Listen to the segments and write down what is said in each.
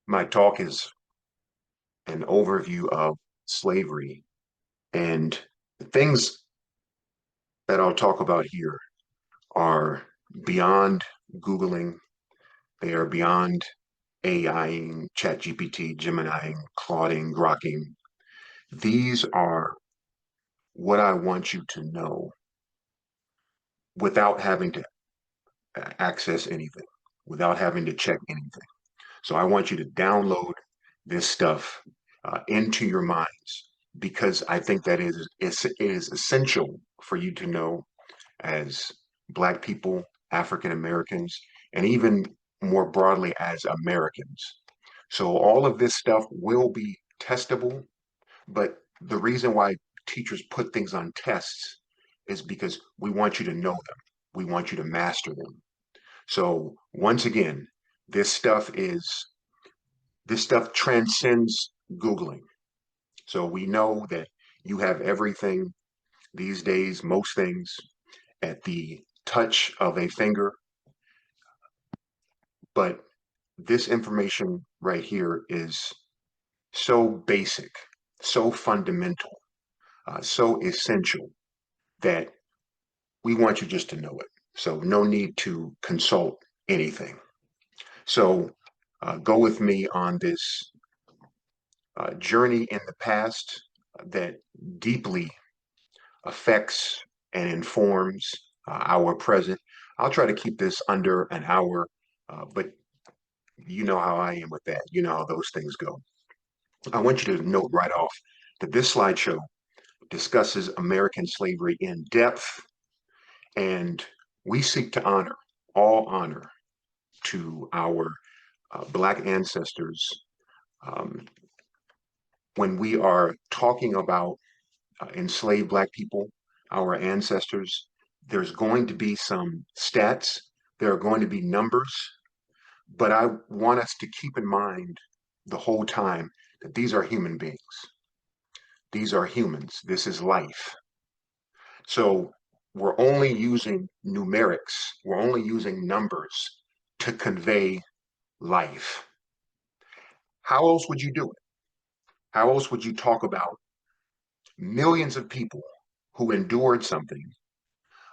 My talk is an overview of slavery, and the things that I'll talk about here are beyond Googling. They are beyond AIing, ChatGPT, Geminiing, Clauding, Grokking. These are what I want you to know without having to access anything, without having to check anything. So I want you to download this stuff into your minds because I think that is essential for you to know as Black people, African Americans, and even more broadly as Americans. So all of this stuff will be testable, but the reason why teachers put things on tests is because we want you to know them. We want you to master them. So once again, this stuff is this stuff transcends Googling. So we know that you have everything these days, most things at the touch of a finger, but this information right here is so basic, so fundamental, so essential that we want you just to know it. So no need to consult anything. So go with me on this journey in the past that deeply affects and informs our present. I'll try to keep this under an hour, but you know how I am with that. You know how those things go. I want you to note right off that this slideshow discusses American slavery in depth, and we seek to honor all honor to our Black ancestors um, when we are talking about enslaved Black people, our ancestors. There's going to be some stats, there are going to be numbers, but I want us to keep in mind the whole time that these are human beings. These are humans. This is life. So we're only using numerics, we're only using numbers to convey life. How else would you do it? How else would you talk about millions of people who endured something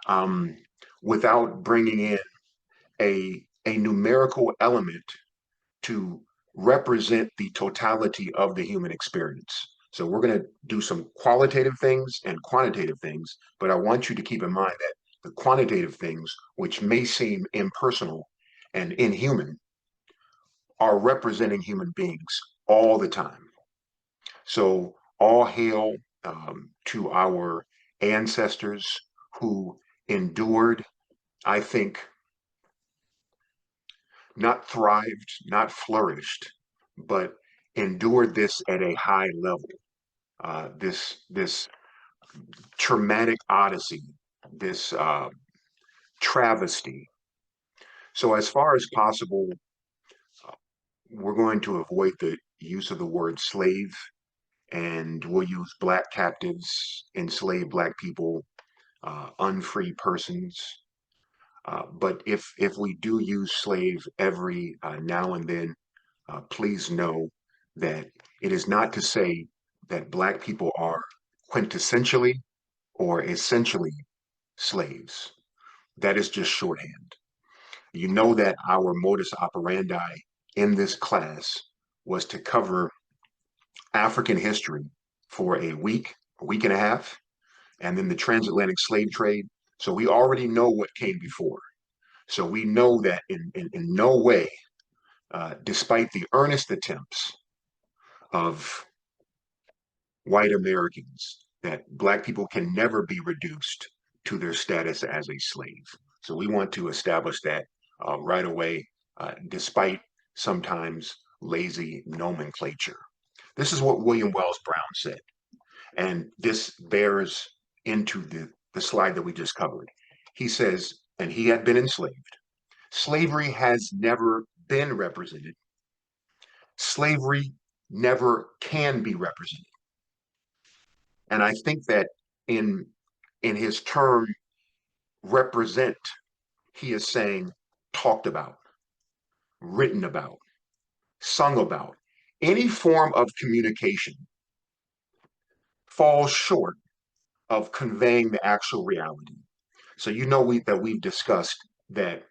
um, without bringing in a numerical element to represent the totality of the human experience? So we're going to do some qualitative things and quantitative things, but I want you to keep in mind that the quantitative things, which may seem impersonal and inhuman, are representing human beings all the time. So all hail to our ancestors who endured, I think, not thrived, not flourished, but endured this at a high level. This traumatic odyssey, this travesty. So as far as possible, we're going to avoid the use of the word slave, and we'll use Black captives, enslaved Black people, unfree persons. But if we do use slave every now and then, please know that it is not to say that Black people are quintessentially or essentially slaves. That is just shorthand. You know that our modus operandi in this class was to cover African history for a week and a half, and then the transatlantic slave trade. So we already know what came before. So we know that in no way, despite the earnest attempts of white Americans, that Black people can never be reduced to their status as a slave. So we want to establish that right away, despite sometimes lazy nomenclature. This is what William Wells Brown said, and this bears into the slide that we just covered. He says, and he had been enslaved. Slavery has never been represented. Slavery never can be represented. And I think that in in his term represent, he is saying talked about, written about, sung about, any form of communication falls short of conveying the actual reality. So you know that we've discussed that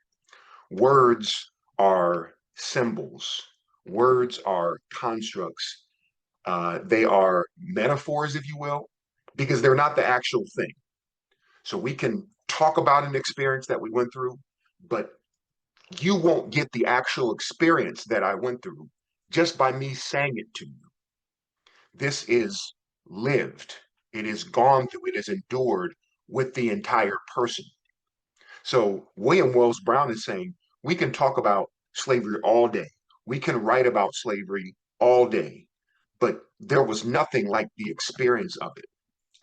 words are symbols, words are constructs, they are metaphors, if you will, because they're not the actual thing. So we can talk about an experience that we went through, but you won't get the actual experience that I went through just by me saying it to you. This is lived, it is gone through, it is endured with the entire person. So William Wells Brown is saying we can talk about slavery all day. We can write about slavery all day, but there was nothing like the experience of it.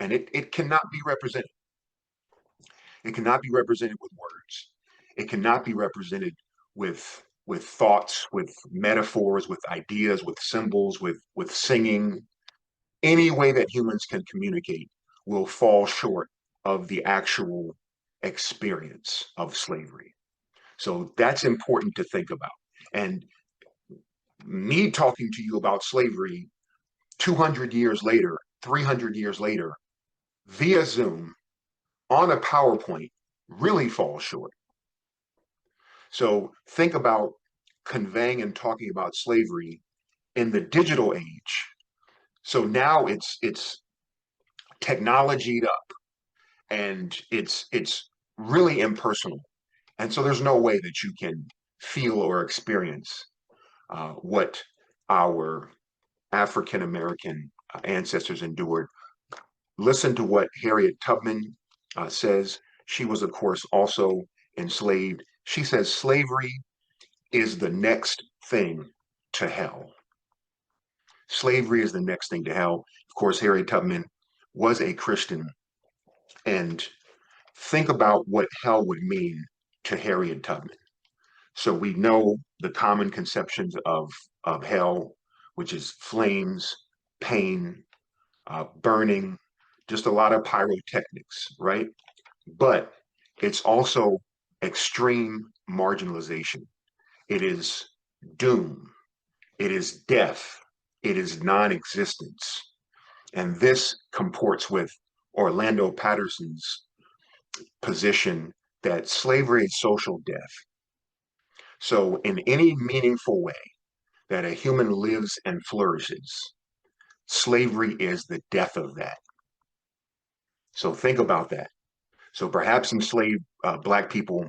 And it cannot be represented. It cannot be represented with words. It cannot be represented with thoughts, with metaphors, with ideas, with symbols, with singing. Any way that humans can communicate will fall short of the actual experience of slavery. So that's important to think about. And me talking to you about slavery 200 years later, 300 years later, via Zoom on a PowerPoint really falls short. So think about conveying and talking about slavery in the digital age. So now it's technologied up and it's really impersonal. And so there's no way that you can feel or experience what our African American ancestors endured. Listen to what Harriet Tubman says. She was, of course, also enslaved. She says slavery is the next thing to hell. Slavery is the next thing to hell. Of course, Harriet Tubman was a Christian. And think about what hell would mean to Harriet Tubman. So we know the common conceptions of hell, which is flames, pain, burning, just a lot of pyrotechnics, right? But it's also extreme marginalization. It is doom. It is death. It is non existence. And this comports with Orlando Patterson's position that slavery is social death. So, in any meaningful way that a human lives and flourishes, slavery is the death of that. So, think about that. So, perhaps enslaved Black people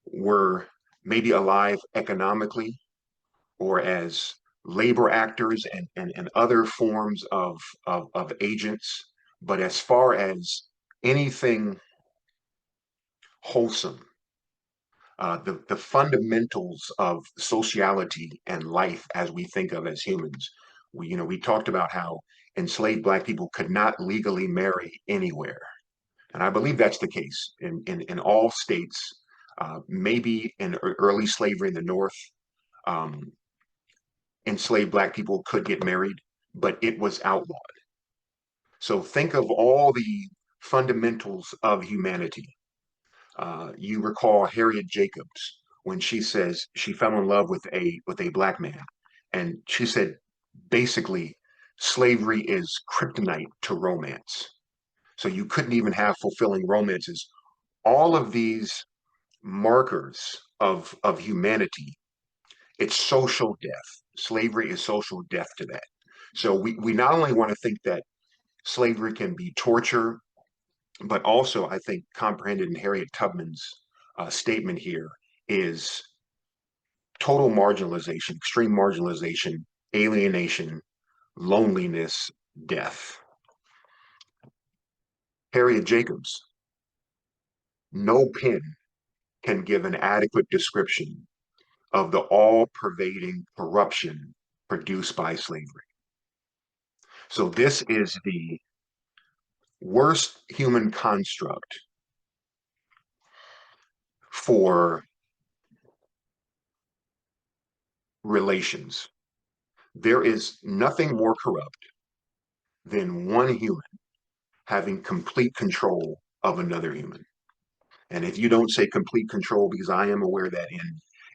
were maybe alive economically or as labor actors and other forms of agents. But as far as anything wholesome, the fundamentals of sociality and life as we think of as humans, we talked about how enslaved Black people could not legally marry anywhere. And I believe that's the case in all states, maybe in early slavery in the North. Um, Enslaved Black people could get married, but it was outlawed. So think of all the fundamentals of humanity. You recall Harriet Jacobs when she says she fell in love with a Black man, and she said basically slavery is kryptonite to romance. So you couldn't even have fulfilling romances. All of these markers of humanity, it's social death. Slavery is social death to that. So we not only want to think that slavery can be torture, but also I think comprehended in Harriet Tubman's statement here is total marginalization, extreme marginalization, alienation, loneliness, death. Harriet Jacobs, no pen can give an adequate description of the all pervading corruption produced by slavery. So, this is the worst human construct for relations. There is nothing more corrupt than one human having complete control of another human. And if you don't say complete control, because I am aware that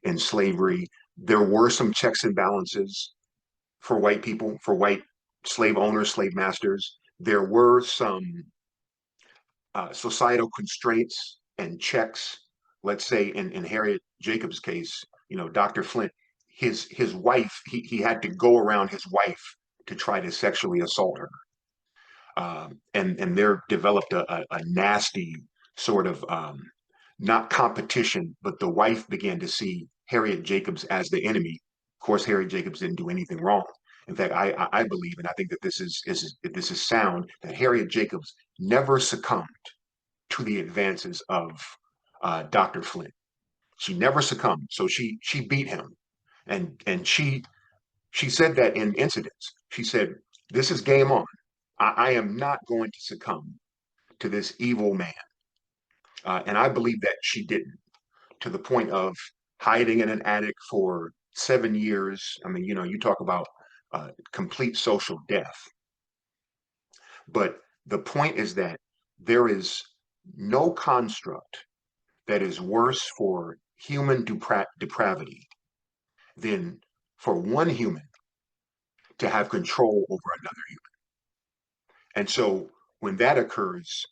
in slavery There were some checks and balances for white people, for white slave owners, slave masters. There were some societal constraints and checks. Let's say in Harriet Jacobs' case, Dr. Flint, his wife, he had to go around his wife to try to sexually assault her. And there developed a nasty sort of not competition, but the wife began to see Harriet Jacobs as the enemy. Of course, Harriet Jacobs didn't do anything wrong. In fact, I believe, and I think that this is sound, that Harriet Jacobs never succumbed to the advances of Dr. Flint. She never succumbed, so she beat him, and she said that in incidents. She said, "This is game on. I am not going to succumb to this evil man." And I believe that she didn't, to the point of hiding in an attic for 7 years. I mean, you talk about complete social death. But the point is that there is no construct that is worse for human depravity than for one human to have control over another human. And so when that occurs,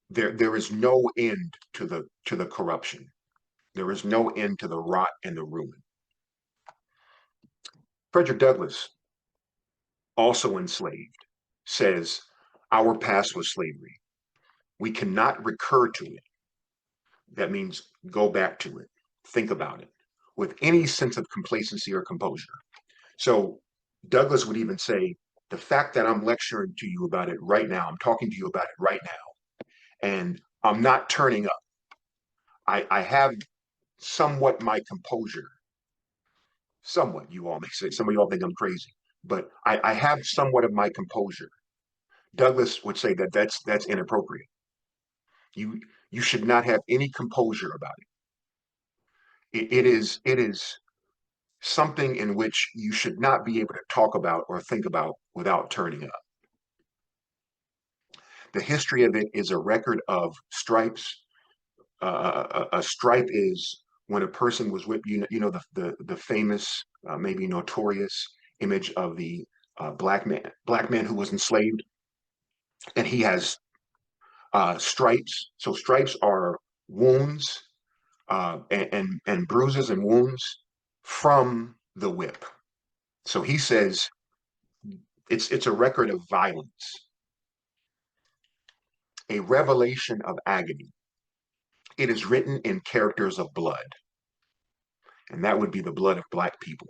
there is no end to the corruption. There is no end to the rot and the ruin. Frederick Douglass, also enslaved, says our past was slavery. We cannot recur to it. That means go back to it, think about it with any sense of complacency or composure. So Douglass would even say, the fact that I'm lecturing to you about it right now, I'm talking to you about it right now, and I'm not turning up. I have somewhat my composure. Somewhat, you all may say. Some of y'all think I'm crazy, but I have somewhat of my composure. Douglass would say that that's inappropriate. You you should not have any composure about it. It is something in which you should not be able to talk about or think about without turning up. The history of it is a record of stripes. A stripe is when a person was whipped. The famous, maybe notorious image of the black man who was enslaved, and he has stripes. So stripes are wounds and bruises and wounds from the whip. So he says it's a record of violence, a revelation of agony. It is written in characters of blood, and that would be the blood of black people.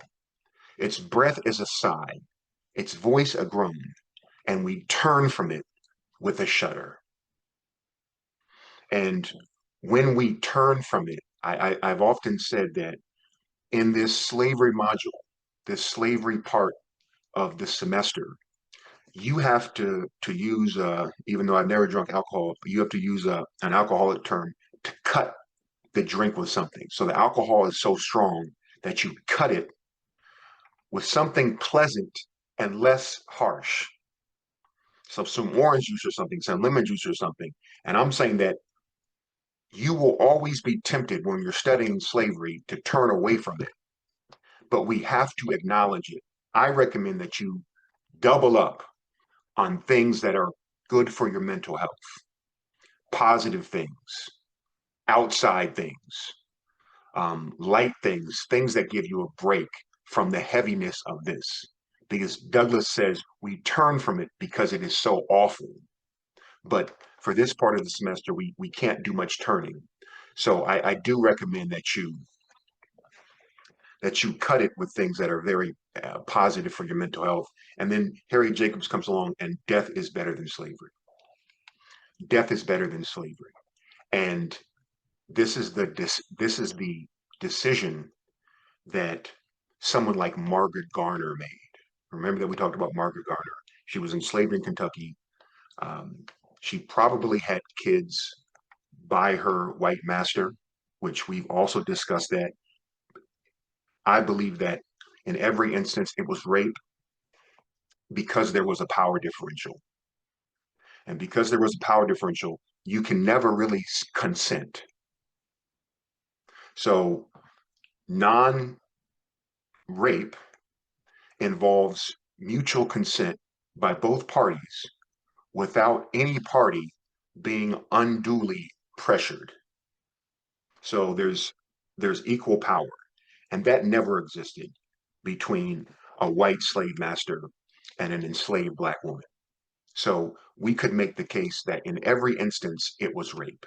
Its breath is a sigh, its voice a groan, and we turn from it with a shudder. And when we turn from it, I've often said that in this slavery module, this slavery part of the semester, you have to use, even though I've never drunk alcohol, you have to use an alcoholic term to cut the drink with something. So the alcohol is so strong that you cut it with something pleasant and less harsh. So some orange juice or something, some lemon juice or something. And I'm saying that you will always be tempted when you're studying slavery to turn away from it, but we have to acknowledge it. I recommend that you double up on things that are good for your mental health, positive things, outside things, light things, things that give you a break from the heaviness of this. Because Douglass says we turn from it because it is so awful. But for this part of the semester, we can't do much turning. So I do recommend that you cut it with things that are very positive for your mental health. And then Harry Jacobs comes along, and death is better than slavery. Death is better than slavery. And this is the decision that someone like Margaret Garner made. Remember that we talked about Margaret Garner. She was enslaved in Kentucky. Um, she probably had kids by her white master, which we've also discussed that. I believe that in every instance it was rape because there was a power differential. And because there was a power differential, you can never really consent. So non rape involves mutual consent by both parties without any party being unduly pressured. So there's equal power, and that never existed between a white slave master and an enslaved black woman. So we could make the case that in every instance it was rape.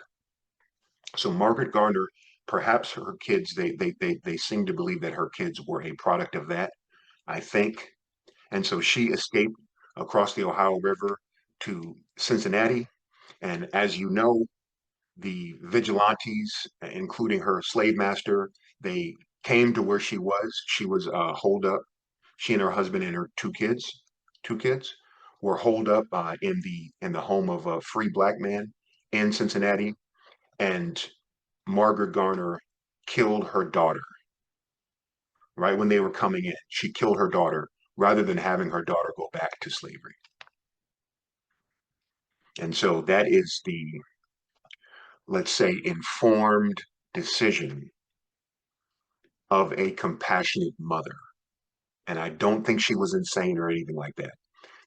So Margaret Garner, perhaps her kids, they seem to believe that her kids were a product of that, I think. And so she escaped across the Ohio River to Cincinnati. And as you know, the vigilantes, including her slave master, they came to where she was. She was holed up. She and her husband and her two kids, were holed up in the home of a free black man in Cincinnati. And Margaret Garner killed her daughter right when they were coming in. She killed her daughter rather than having her daughter go back to slavery. And so that is the, let's say, informed decision of a compassionate mother. And I don't think she was insane or anything like that.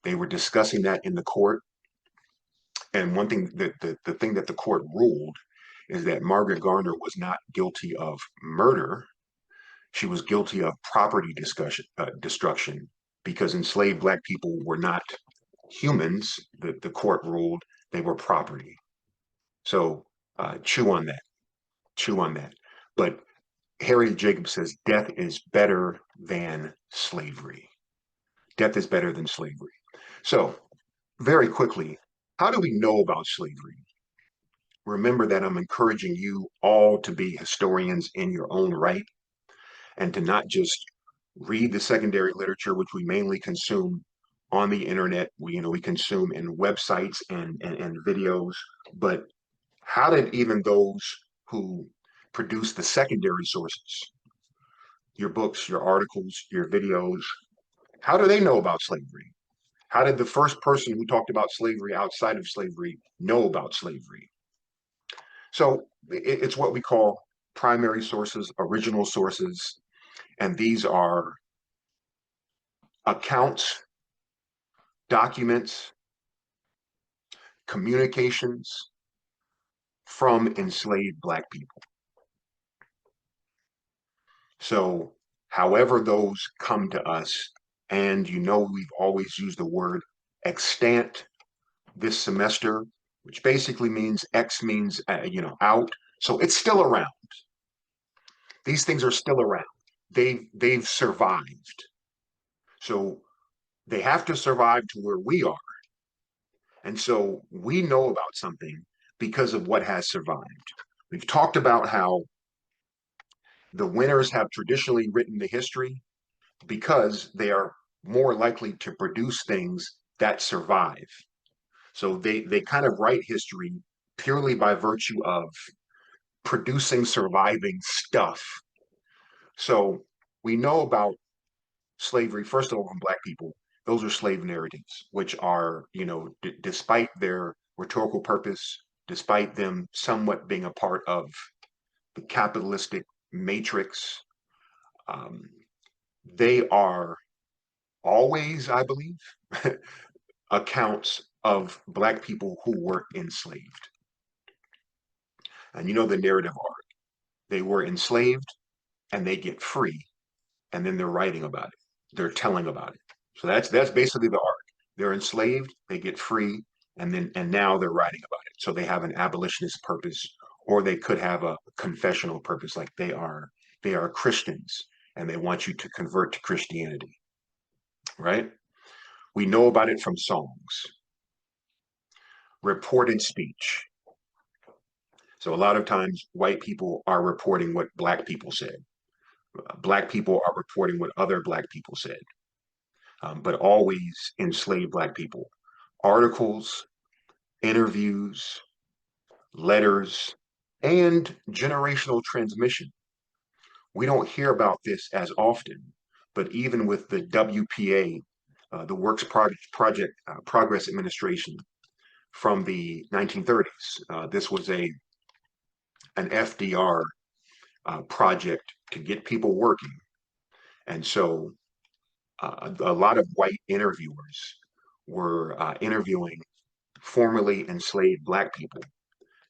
They were discussing that in the court. And one thing that the thing that the court ruled is that Margaret Garner was not guilty of murder. She was guilty of property destruction because enslaved black people were not humans. The court ruled they were property. So chew on that, chew on that. But Harriet Jacobs says death is better than slavery. Death is better than slavery. So, very quickly, how do we know about slavery? Remember that I'm encouraging you all to be historians in your own right and to not just read the secondary literature, which we mainly consume on the internet. We consume in websites and videos, but how did even those who produce the secondary sources, your books, your articles, your videos, how do they know about slavery? How did the first person who talked about slavery outside of slavery know about slavery? So it's what we call primary sources, original sources, and these are accounts, documents, communications from enslaved Black people. So, however, those come to us, and we've always used the word extant this semester, which basically means X means, out. So it's still around. These things are still around. They've survived. So they have to survive to where we are. And so we know about something because of what has survived. We've talked about how the winners have traditionally written the history because they are more likely to produce things that survive. So they kind of write history purely by virtue of producing surviving stuff. So we know about slavery, first of all, from Black people. Those are slave narratives, which are, despite their rhetorical purpose, despite them somewhat being a part of the capitalistic matrix, um, they are always, I believe, accounts of Black people who were enslaved. And you know the narrative arc. They were enslaved and they get free, and then they're writing about it. They're telling about it. So that's basically the arc. They're enslaved, they get free, and now they're writing about it. So they have an abolitionist purpose, or they could have a confessional purpose, like they are Christians and they want you to convert to Christianity, right? We know about it from songs, reported speech. So a lot of times white people are reporting what Black people said. Black people are reporting what other Black people said, but always enslaved Black people. Articles, interviews, letters, and generational transmission. We don't hear about this as often, but even with the WPA, the Progress Administration from the 1930s, this was an FDR project to get people working. And so a lot of white interviewers were interviewing formerly enslaved Black people,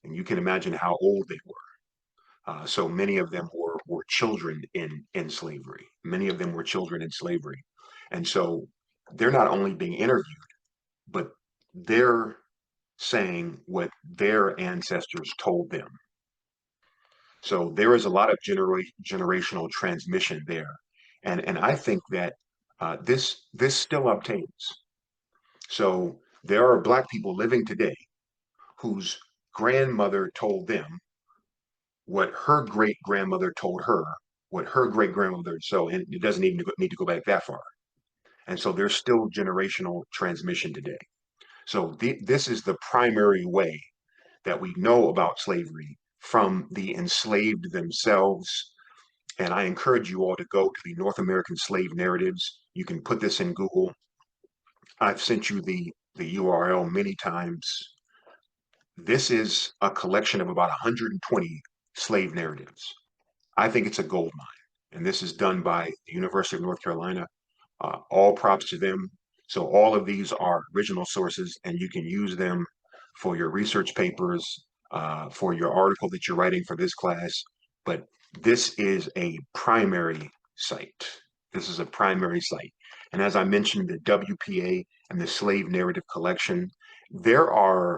and you can imagine how old they were. So many of them were children in slavery. Many of them were children in slavery. And so they're not only being interviewed, but they're saying what their ancestors told them. So there is a lot of generational transmission there. And I think that this still obtains. So there are Black people living today whose grandmother told them what her great grandmother told her, what her great grandmother, so and it doesn't even need to go back that far. And so there's still generational transmission today. So this is the primary way that we know about slavery from the enslaved themselves. And I encourage you all to go to the North American slave narratives. You can put this in Google. I've sent you the URL many times. This is a collection of about 120 slave narratives. I think it's a gold mine. And this is done by the University of North Carolina. All props to them. So all of these are original sources, and you can use them for your research papers, for your article that you're writing for this class. But this is a primary site. This is a primary site. And as I mentioned, the WPA and the Slave Narrative Collection, there are,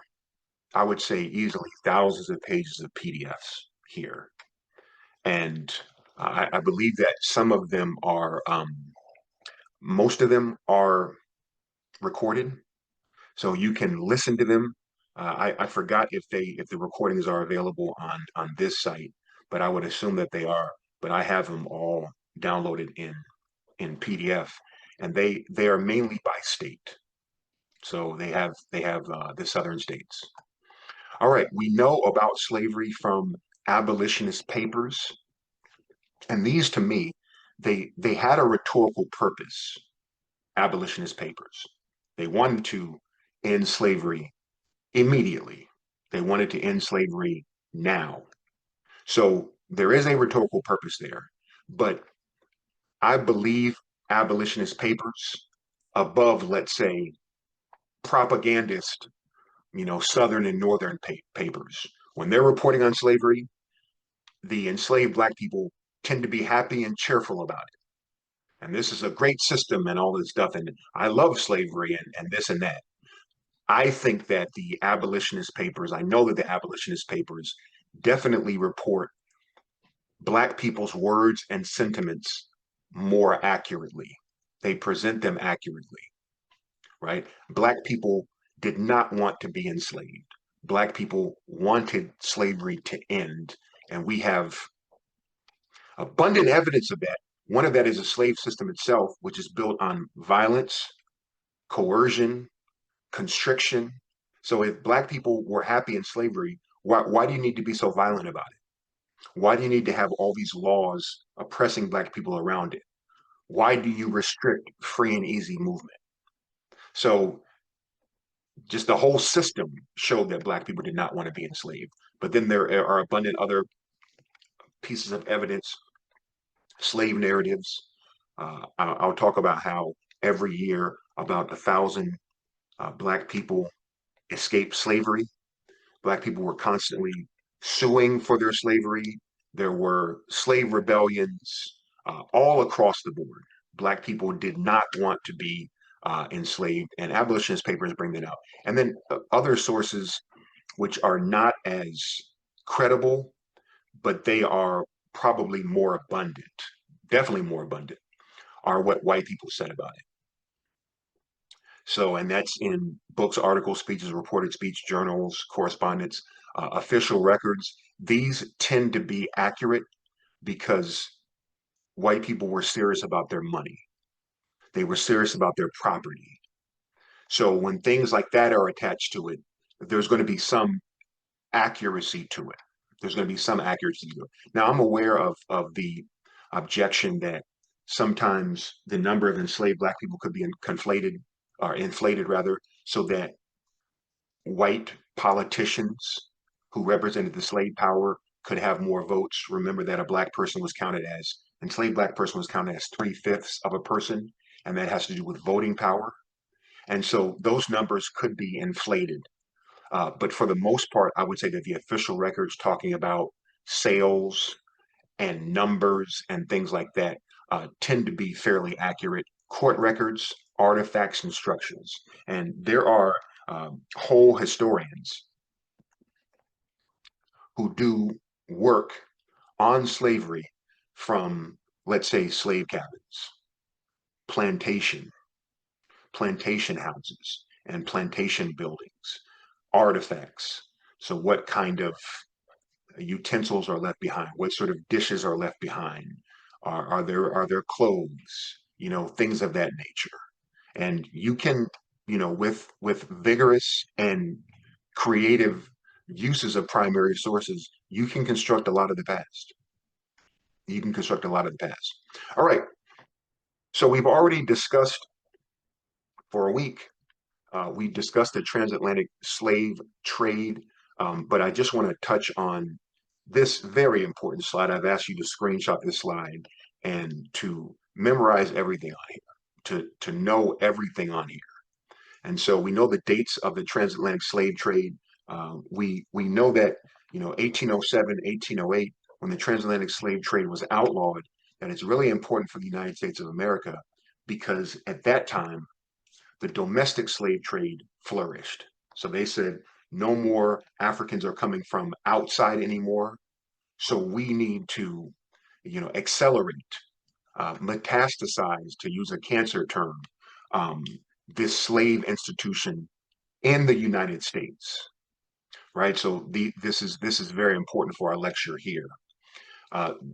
I would say, easily thousands of pages of PDFs here. And I believe that some of them are, most of them are recorded, so you can listen to them. I forgot if the recordings are available on this site, but I would assume that they are. But I have them all downloaded in PDF, and they are mainly by state. So they have the southern states. All right, we know about slavery from abolitionist papers, and these to me, they had a rhetorical purpose. Abolitionist papers. They wanted to end slavery immediately. They wanted to end slavery now. So there is a rhetorical purpose there. But I believe abolitionist papers above, let's say, propagandist, Southern and Northern papers. When they're reporting on slavery, the enslaved Black people tend to be happy and cheerful about it. And this is a great system and all this stuff. And I love slavery and this and that. I think that the abolitionist papers, I know that the abolitionist papers definitely report Black people's words and sentiments more accurately. They present them accurately, right? Black people did not want to be enslaved. Black people wanted slavery to end. And we have abundant evidence of that. One of that is the slave system itself, which is built on violence, coercion, constriction. So if Black people were happy in slavery, why do you need to be so violent about it? Why do you need to have all these laws oppressing Black people around it? Why do you restrict free and easy movement? So just the whole system showed that Black people did not want to be enslaved. But then there are abundant other pieces of evidence, slave narratives. I'll talk about how every year about 1,000 Black people escape slavery. Black people were constantly suing for their slavery. There were slave rebellions all across the board. Black people did not want to be enslaved, and abolitionist papers bring that out. And then other sources, which are not as credible, but they are probably more abundant, definitely more abundant, are what white people said about it. So, and that's in books, articles, speeches, reported speech, journals, correspondence, official records. These tend to be accurate because white people were serious about their money. They were serious about their property. So when things like that are attached to it, there's going to be some accuracy to it. There's going to be some accuracy to it. Now, I'm aware of the objection that sometimes the number of enslaved Black people could be conflated or inflated rather, so that white politicians who represented the slave power could have more votes. Remember that a Black person was counted as enslaved black person was counted as 3/5 of a person, and that has to do with voting power. And so those numbers could be inflated. But for the most part, I would say that the official records talking about sales and numbers and things like that tend to be fairly accurate. Court records, artifacts, and structures. And there are whole historians who do work on slavery from, let's say, slave cabins, plantation, plantation houses, and plantation buildings, artifacts. So, what kind of utensils are left behind? What sort of dishes are left behind? Are there clothes? Things of that nature. And you can, with vigorous and creative uses of primary sources, you can construct a lot of the past. You can construct a lot of the past. All right. So we've already discussed for a week. We discussed the transatlantic slave trade, but I just want to touch on this very important slide. I've asked you to screenshot this slide and to memorize everything on here, to know everything on here. And so we know the dates of the transatlantic slave trade. We know that 1807, 1808, when the transatlantic slave trade was outlawed, that it's really important for the United States of America because at that time the domestic slave trade flourished. So they said no more Africans are coming from outside anymore. So we need to, accelerate, metastasize, to use a cancer term, um, this slave institution in the United States, right? So this is very important for our lecture here.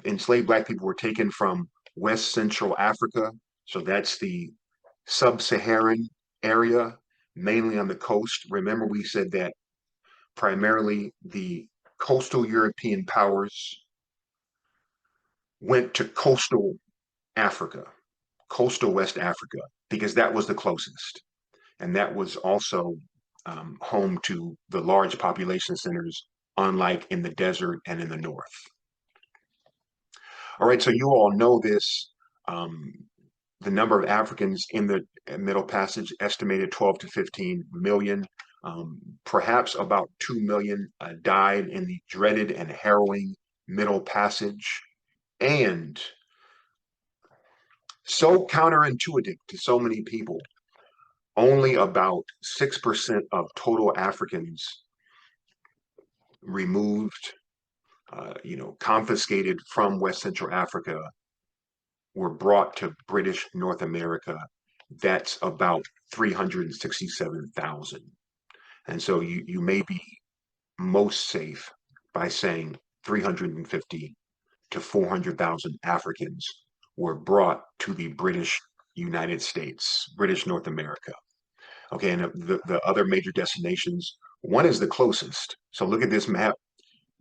Enslaved black people were taken from West Central Africa, so that's the sub-Saharan area, mainly on the coast. Remember, we said that primarily the coastal European powers went to coastal Africa, coastal West Africa, because that was the closest. And that was also home to the large population centers, unlike in the desert and in the north. All right, so you all know this. Um, the number of Africans in the Middle Passage estimated 12 to 15 million. Perhaps about 2 million died in the dreaded and harrowing Middle Passage. And so counterintuitive to so many people, only about 6% of total Africans removed, confiscated from West Central Africa were brought to British North America. That's about 367,000. And so you may be most safe by saying 350 to 400,000 Africans were brought to the British United States, British North America. Okay, and the other major destinations, one is the closest. So look at this map.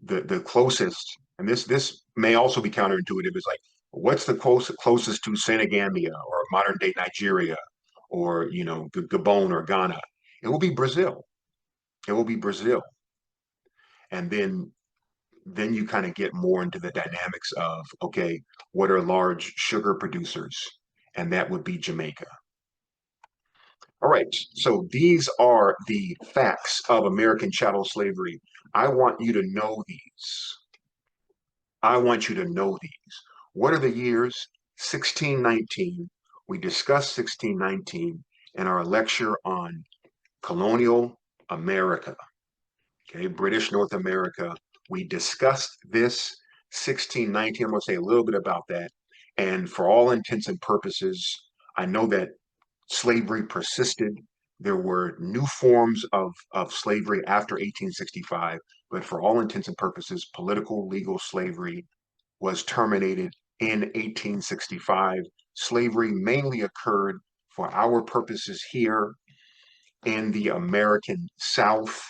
The closest, and this may also be counterintuitive, is like, what's the closest to Senegambia or modern day Nigeria or Gabon or Ghana? It will be Brazil. It will be Brazil. And then you kind of get more into the dynamics of, okay, what are large sugar producers? And that would be Jamaica. All right, so these are the facts of American chattel slavery. I want you to know these. I want you to know these. What are the years? 1619. We discussed 1619 in our lecture on colonial America. Okay, British North America. We discussed this 1619. I'm going to say a little bit about that. And for all intents and purposes, I know that slavery persisted. There were new forms of slavery after 1865, but for all intents and purposes, political legal slavery was terminated in 1865. Slavery mainly occurred for our purposes here in the American South.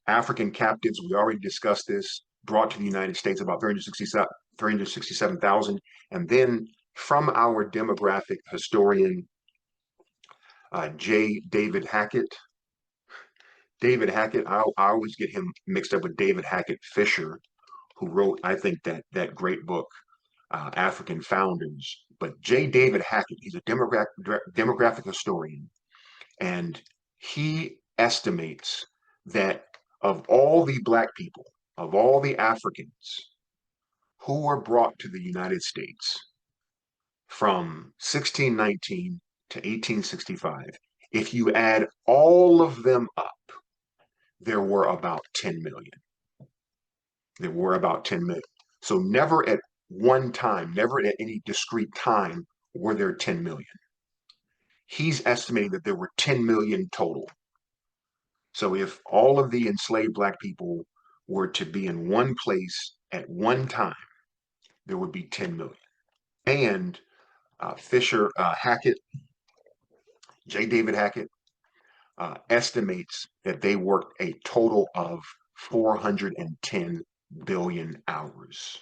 African captives, we already discussed this, brought to the United States about 367,000. And then from our demographic historian, J. David Hackett. David Hackett, I always get him mixed up with David Hackett Fisher, who wrote, I think, that great book, African founders. But J. David Hackett, he's a demographic historian, and he estimates that of all the Black people, of all the Africans who were brought to the United States from 1619 to 1865, if you add all of them up, there were about 10 million. There were about 10 million. So never at one time, never at any discrete time were there 10 million. He's estimating that there were 10 million total. So if all of the enslaved Black people were to be in one place at one time, there would be 10 million. And Hackett, J. David Hackett, estimates that they worked a total of 410 billion hours.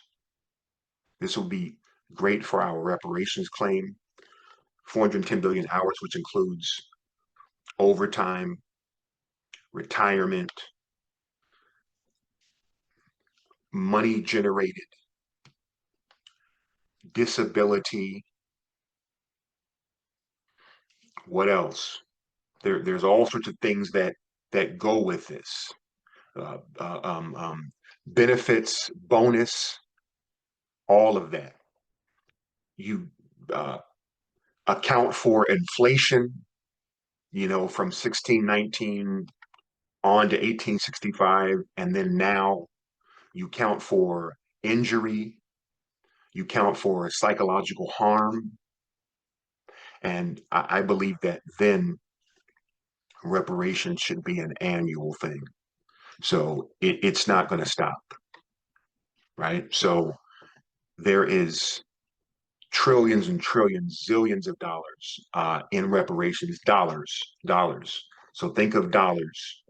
This will be great for our reparations claim. 410 billion hours, which includes overtime, retirement, money generated, disability. What else? There's all sorts of things that go with this. Uh, uh, um, um, Benefits, bonus, all of that. You uh, account for inflation, from 1619 on to 1865, and then now you count for injury, you count for psychological harm, and I believe that then reparations should be an annual thing. So it's not going to stop, right? So there is trillions and trillions, zillions of dollars in reparations, dollars. So think of dollars.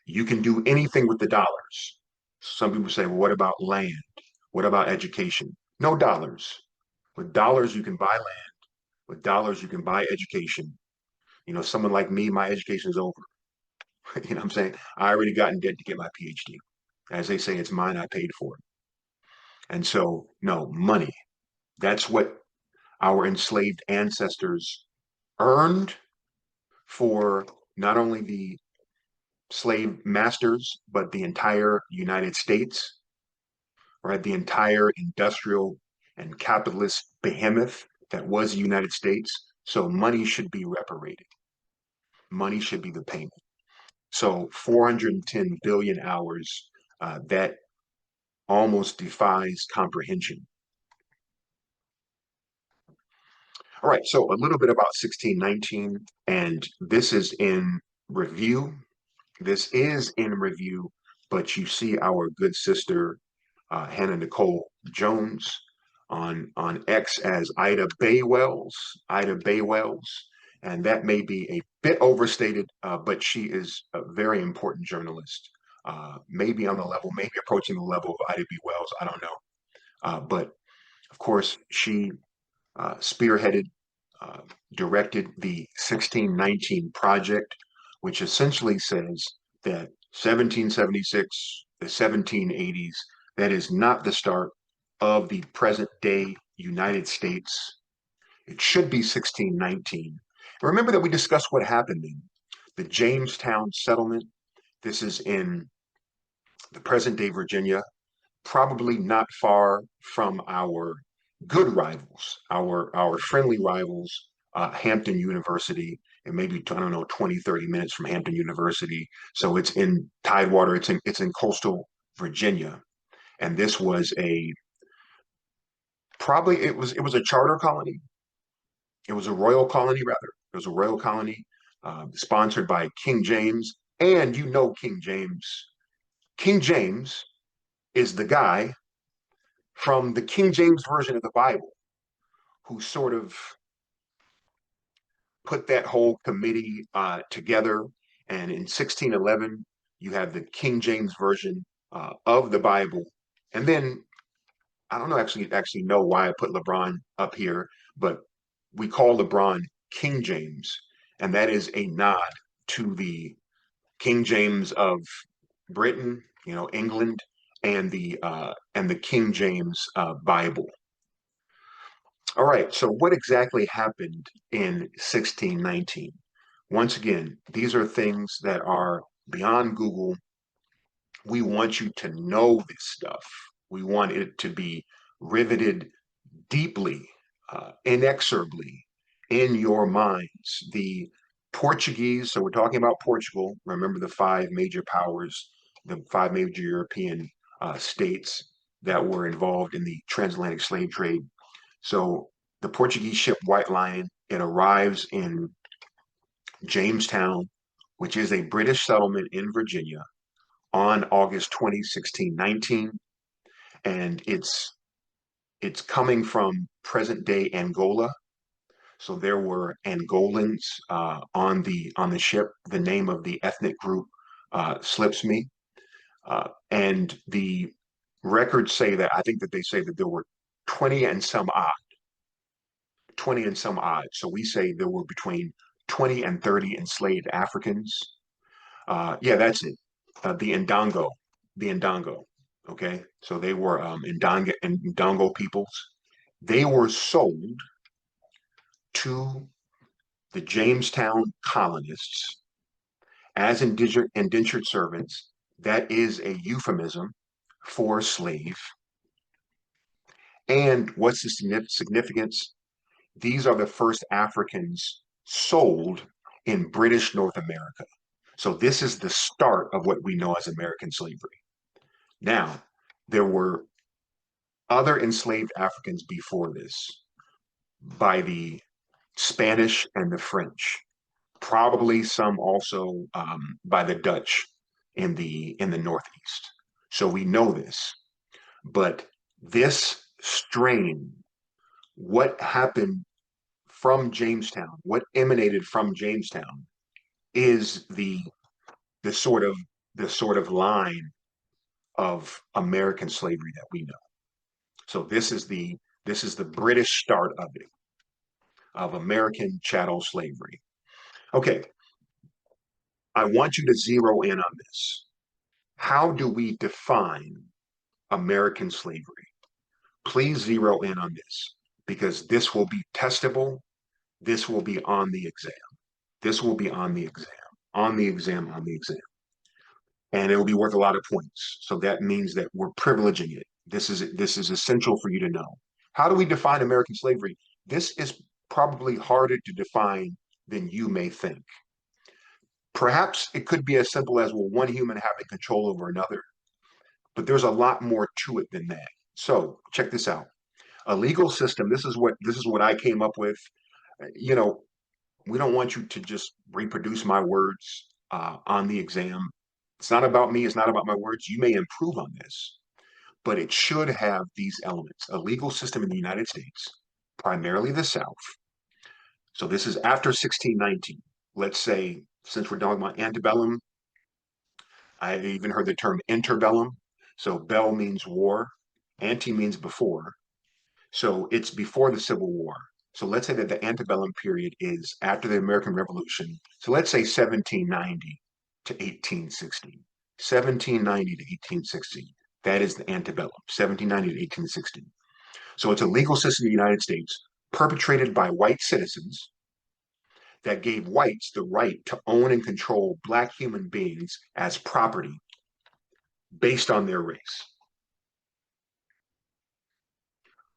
You can do anything with the dollars. Some people say, well, what about land? What about education? No dollars. With dollars, you can buy land. With dollars, you can buy education. Someone like me, my education is over. You know what I'm saying? I already got in debt to get my PhD. As they say, it's mine, I paid for it. And so, no, money. That's what our enslaved ancestors earned for not only the slave masters, but the entire United States, right? The entire industrial and capitalist behemoth that was the United States. So money should be reparated. Money should be the payment. So 410 billion hours, that almost defies comprehension. All right, so a little bit about 1619, and this is in review. This is in review, but you see our good sister Hannah Nicole Jones on X as Ida Baywells, and that may be a bit overstated, but she is a very important journalist. Maybe on the level, maybe approaching the level of Ida B. Wells. I don't know, but of course she spearheaded, uh, directed the 1619 project, which essentially says that 1776, the 1780s, that is not the start of the present day United States. It should be 1619. Remember that we discussed what happened in the Jamestown settlement. This is in the present day Virginia, probably not far from our good rivals, our friendly rivals, Hampton University, and maybe, I don't know, 20, 30 minutes from Hampton University. So it's in Tidewater, it's in coastal Virginia. And this was it was a charter colony. It was a royal colony, rather. It was a royal colony sponsored by King James. And King James. King James is the guy from the King James Version of the Bible who sort of put that whole committee together. And in 1611, you have the King James Version of the Bible. And then I don't know actually know why I put LeBron up here, but we call LeBron King James, and that is a nod to the King James of Britain, England, and the King James Bible. All right, so what exactly happened in 1619? Once again, these are things that are beyond Google. We want you to know this stuff. We want it to be riveted deeply, inexorably in your minds. The Portuguese, so we're talking about Portugal. Remember the five major powers, the five major European states that were involved in the transatlantic slave trade. So the Portuguese ship White Lion, it arrives in Jamestown, which is a British settlement in Virginia, on August 20, 1619. And it's coming from present day Angola. So there were Angolans on the ship. The name of the ethnic group slips me, and the records say that I think that they say that there were 20 and some odd, 20 and some odd. So we say there were between 20 and 30 enslaved Africans. Yeah, that's it. The Ndongo. Okay, so they were Ndongo peoples. They were sold to the Jamestown colonists as indentured servants. That is a euphemism for slave. And what's the significance? These are the first Africans sold in British North America. So this is the start of what we know as American slavery. Now, there were other enslaved Africans before this by the Spanish and the French, probably some also by the Dutch in the Northeast. So we know this, but this strain, what happened from Jamestown, what emanated from Jamestown, is the sort of the sort of line of American slavery that we know. So this is the British start of it, of American chattel slavery. Okay, I want you to zero in on this. How do we define American slavery? Please zero in on this because this will be testable. This will be on the exam. This will be on the exam, on the exam, on the exam. And it will be worth a lot of points. So that means that we're privileging it. This is essential for you to know. How do we define American slavery? This is probably harder to define than you may think. Perhaps it could be as simple as, well, one human having control over another, but there's a lot more to it than that. So check this out. A legal system, this is what I came up with. You know, we don't want you to just reproduce my words on the exam. It's not about me, it's not about my words. You may improve on this, but it should have these elements. A legal system in the United States, primarily the South. So this is after 1619. Let's say, since we're talking about antebellum, I've even heard the term interbellum. So bell means war, ante means before. So it's before the Civil War. So let's say that the antebellum period is after the American Revolution. So let's say 1790 to 1860. 1790 to 1860. That is the antebellum, 1790 to 1860. So it's a legal system in the United States perpetrated by white citizens that gave whites the right to own and control black human beings as property based on their race.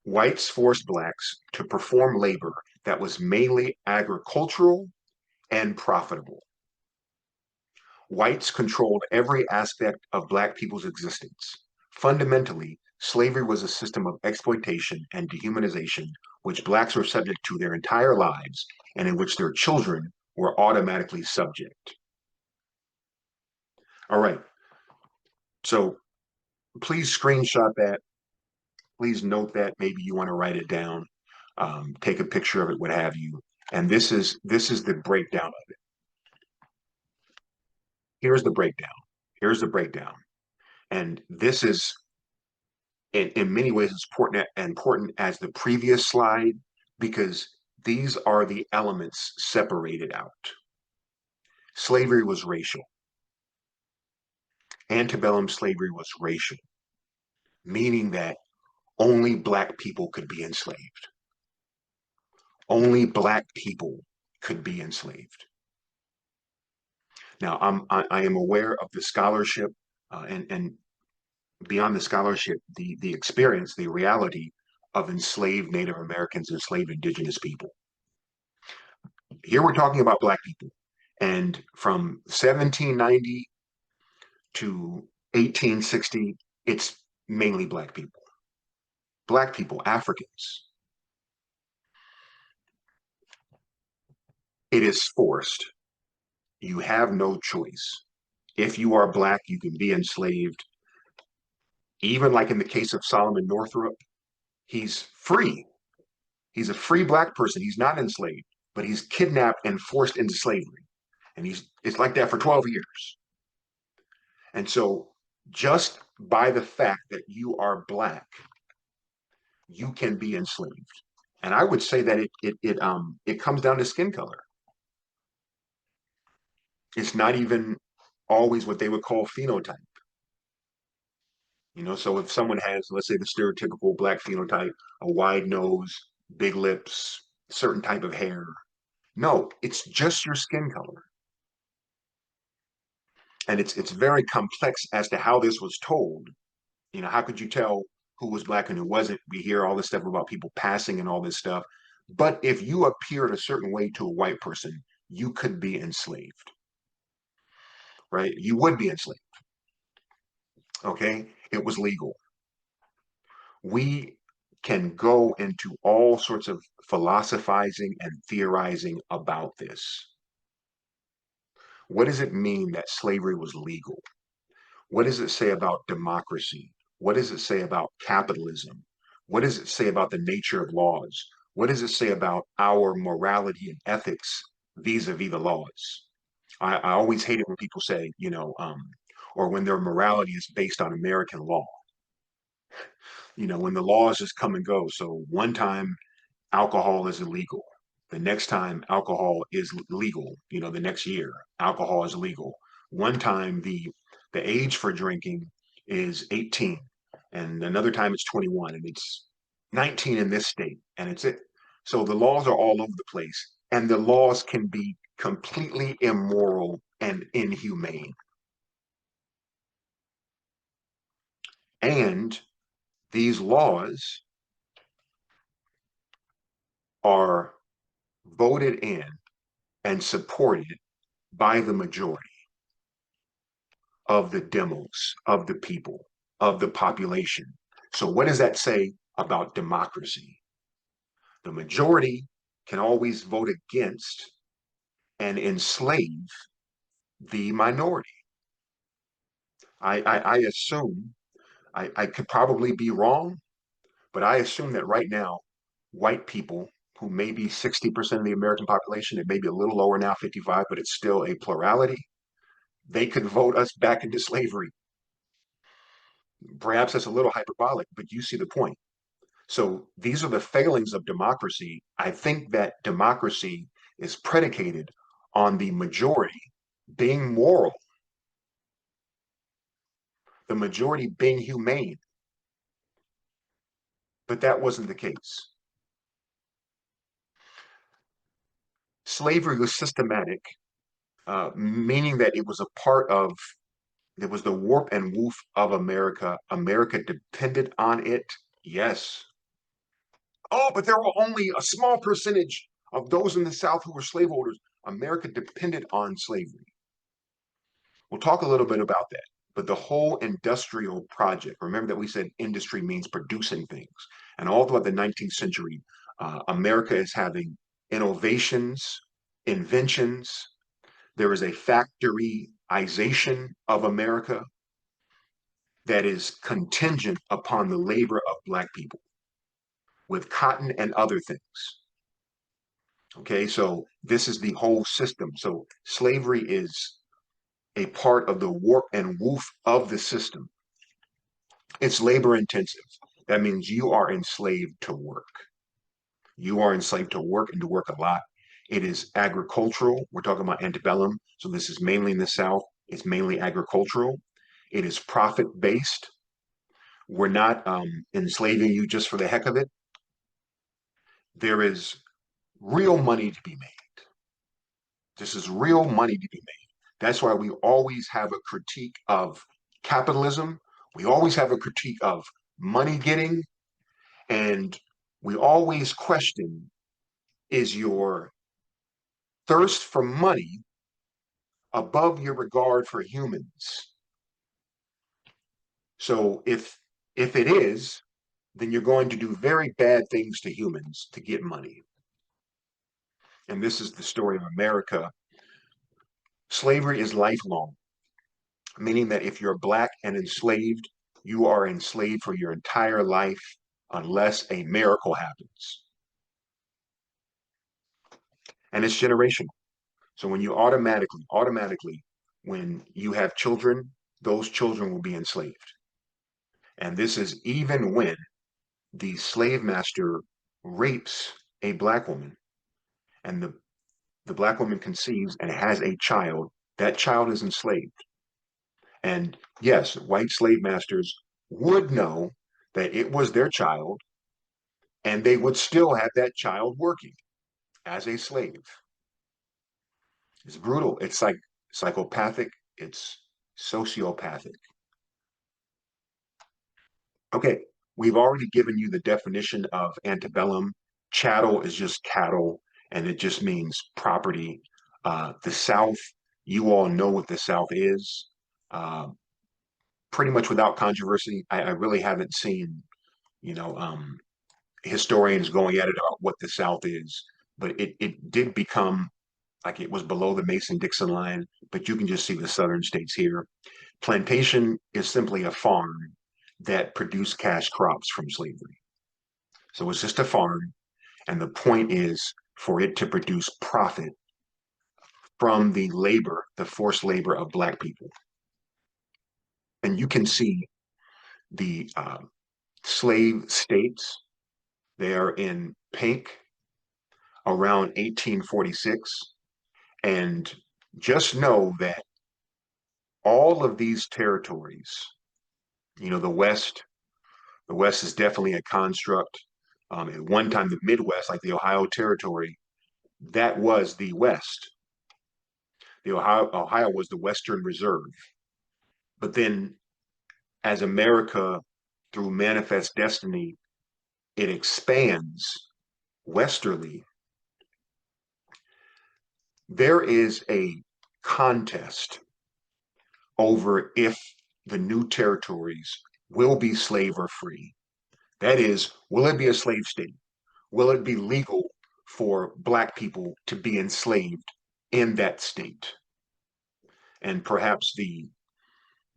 Whites forced blacks to perform labor that was mainly agricultural and profitable. Whites controlled every aspect of black people's existence. Fundamentally, slavery was a system of exploitation and dehumanization which blacks were subject to their entire lives and in which their children were automatically subject. All right, so please screenshot that. Please note that. Maybe you want to write it down, take a picture of it, what have you. And this is the breakdown of it. Here's the breakdown. Here's the breakdown. And this is in many ways important as the previous slide because these are the elements separated out. Slavery was racial. Antebellum slavery was racial, meaning that only black people could be enslaved. Only black people could be enslaved. Now, I am aware of the scholarship and beyond the scholarship, the experience, the reality of enslaved Native Americans, enslaved indigenous people. Here we're talking about black people. And from 1790 to 1860, it's mainly black people. Black people, Africans. It is forced. You have no choice. If you are black, you can be enslaved. Even like in the case of Solomon Northup, he's free. He's a free black person. He's not enslaved, but he's kidnapped and forced into slavery. And it's like that for 12 years. And so just by the fact that you are black, you can be enslaved. And I would say that it comes down to skin color. It's not even always what they would call phenotype. So if someone has, let's say, the stereotypical black phenotype, a wide nose, big lips, certain type of hair, no, it's just your skin color. And it's very complex as to how this was told. How could you tell who was black and who wasn't? We hear all this stuff about people passing and all this stuff. But if you appeared a certain way to a white person, you could be enslaved, right? You would be enslaved. Okay? It was legal. We can go into all sorts of philosophizing and theorizing about this. What does it mean that slavery was legal? What does it say about democracy? What does it say about capitalism? What does it say about the nature of laws? What does it say about our morality and ethics vis-a-vis the laws? I always hate it when people say, or when their morality is based on American law. When the laws just come and go. So one time alcohol is illegal. The next time alcohol is legal, the next year alcohol is legal. One time the age for drinking is 18, and another time it's 21, and it's 19 in this state, and it's it. So the laws are all over the place, and the laws can be completely immoral and inhumane. And these laws are voted in and supported by the majority of the demos, of the people, of the population. So, what does that say about democracy? The majority can always vote against and enslave the minority. I assume, I could probably be wrong, but I assume that right now, white people who may be 60% of the American population, it may be a little lower now, 55, but it's still a plurality, they could vote us back into slavery. Perhaps that's a little hyperbolic, but you see the point. So these are the failings of democracy. I think that democracy is predicated on the majority being moral, the majority being humane, but that wasn't the case. Slavery was systematic, meaning that it was a part of, it was the warp and woof of America. America depended on it. Yes. Oh, but there were only a small percentage of those in the South who were slaveholders. America depended on slavery. We'll talk a little bit about that. But the whole industrial project, remember that we said industry means producing things. And all throughout the 19th century, America is having innovations, inventions. There is a factoryization of America that is contingent upon the labor of Black people with cotton and other things. Okay, so this is the whole system. So slavery is a part of the warp and woof of the system. It's labor intensive. That means you are enslaved to work. You are enslaved to work and to work a lot. It is agricultural. We're talking about antebellum. So this is mainly in the South. It's mainly agricultural. It is profit based. We're not enslaving you just for the heck of it. There is real money to be made. This is real money to be made. That's why we always have a critique of capitalism. We always have a critique of money getting, and we always question, is your thirst for money above your regard for humans? So if it is, then you're going to do very bad things to humans to get money. And this is the story of America. Slavery is lifelong, meaning that if you're Black and enslaved, you are enslaved for your entire life unless a miracle happens. And it's generational. So when you automatically, when you have children, those children will be enslaved. And this is even when the slave master rapes a Black woman and the Black woman conceives and has a child, that child is enslaved. And yes, white slave masters would know that it was their child, and they would still have that child working as a slave. It's brutal. It's like psychopathic. It's sociopathic. Okay, we've already given you the definition of antebellum. Chattel is just cattle, and it just means property. The South, you all know what the South is. Uh, Pretty much without controversy. I really haven't seen, you know, historians going at it about what the South is, but it did become like it was below the Mason-Dixon line, but you can just see the southern states here. Plantation is simply a farm that produced cash crops from slavery. So it's just a farm, and the point is for it to produce profit from the labor, the forced labor of Black people. And you can see the slave states. They are in pink around 1846. And just know that all of these territories, the West is definitely a construct. At one time, the Midwest, like the Ohio Territory, that was the West. Ohio was the Western Reserve. But then, as America, through manifest destiny, it expands westerly. There is a contest over if the new territories will be slave or free. That is, will it be a slave state? Will it be legal for Black people to be enslaved in that state? And perhaps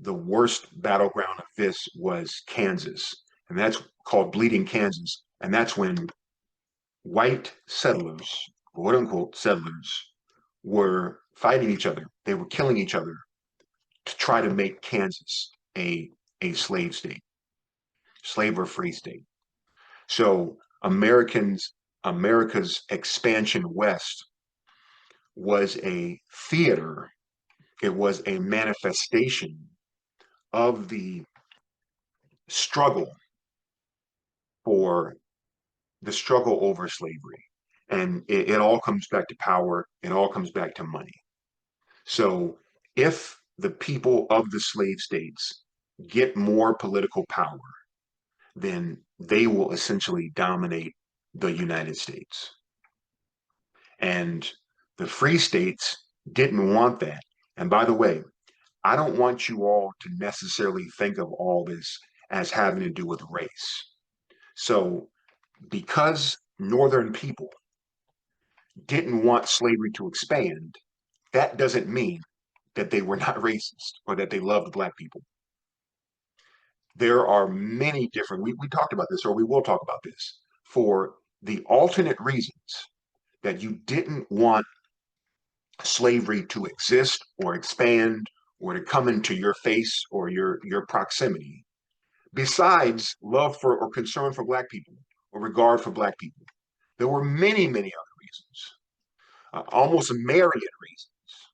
the worst battleground of this was Kansas, and that's called Bleeding Kansas. And that's when white settlers, quote unquote settlers, were fighting each other. They were killing each other to try to make Kansas a slave state, slave or free state. So America's expansion west was a theater. It was a manifestation of the struggle for the struggle over slavery. And it all comes back to power. It all comes back to money. So if the people of the slave states get more political power, then they will essentially dominate the United States. And the free states didn't want that. And by the way, I don't want you all to necessarily think of all this as having to do with race. So, because Northern people didn't want slavery to expand, that doesn't mean that they were not racist or that they loved Black people. There are many different, we talked about this, or we will talk about this, for the alternate reasons that you didn't want slavery to exist or expand or to come into your face or your proximity, besides love for or concern for Black people or regard for Black people. There were many other reasons, almost a myriad reasons.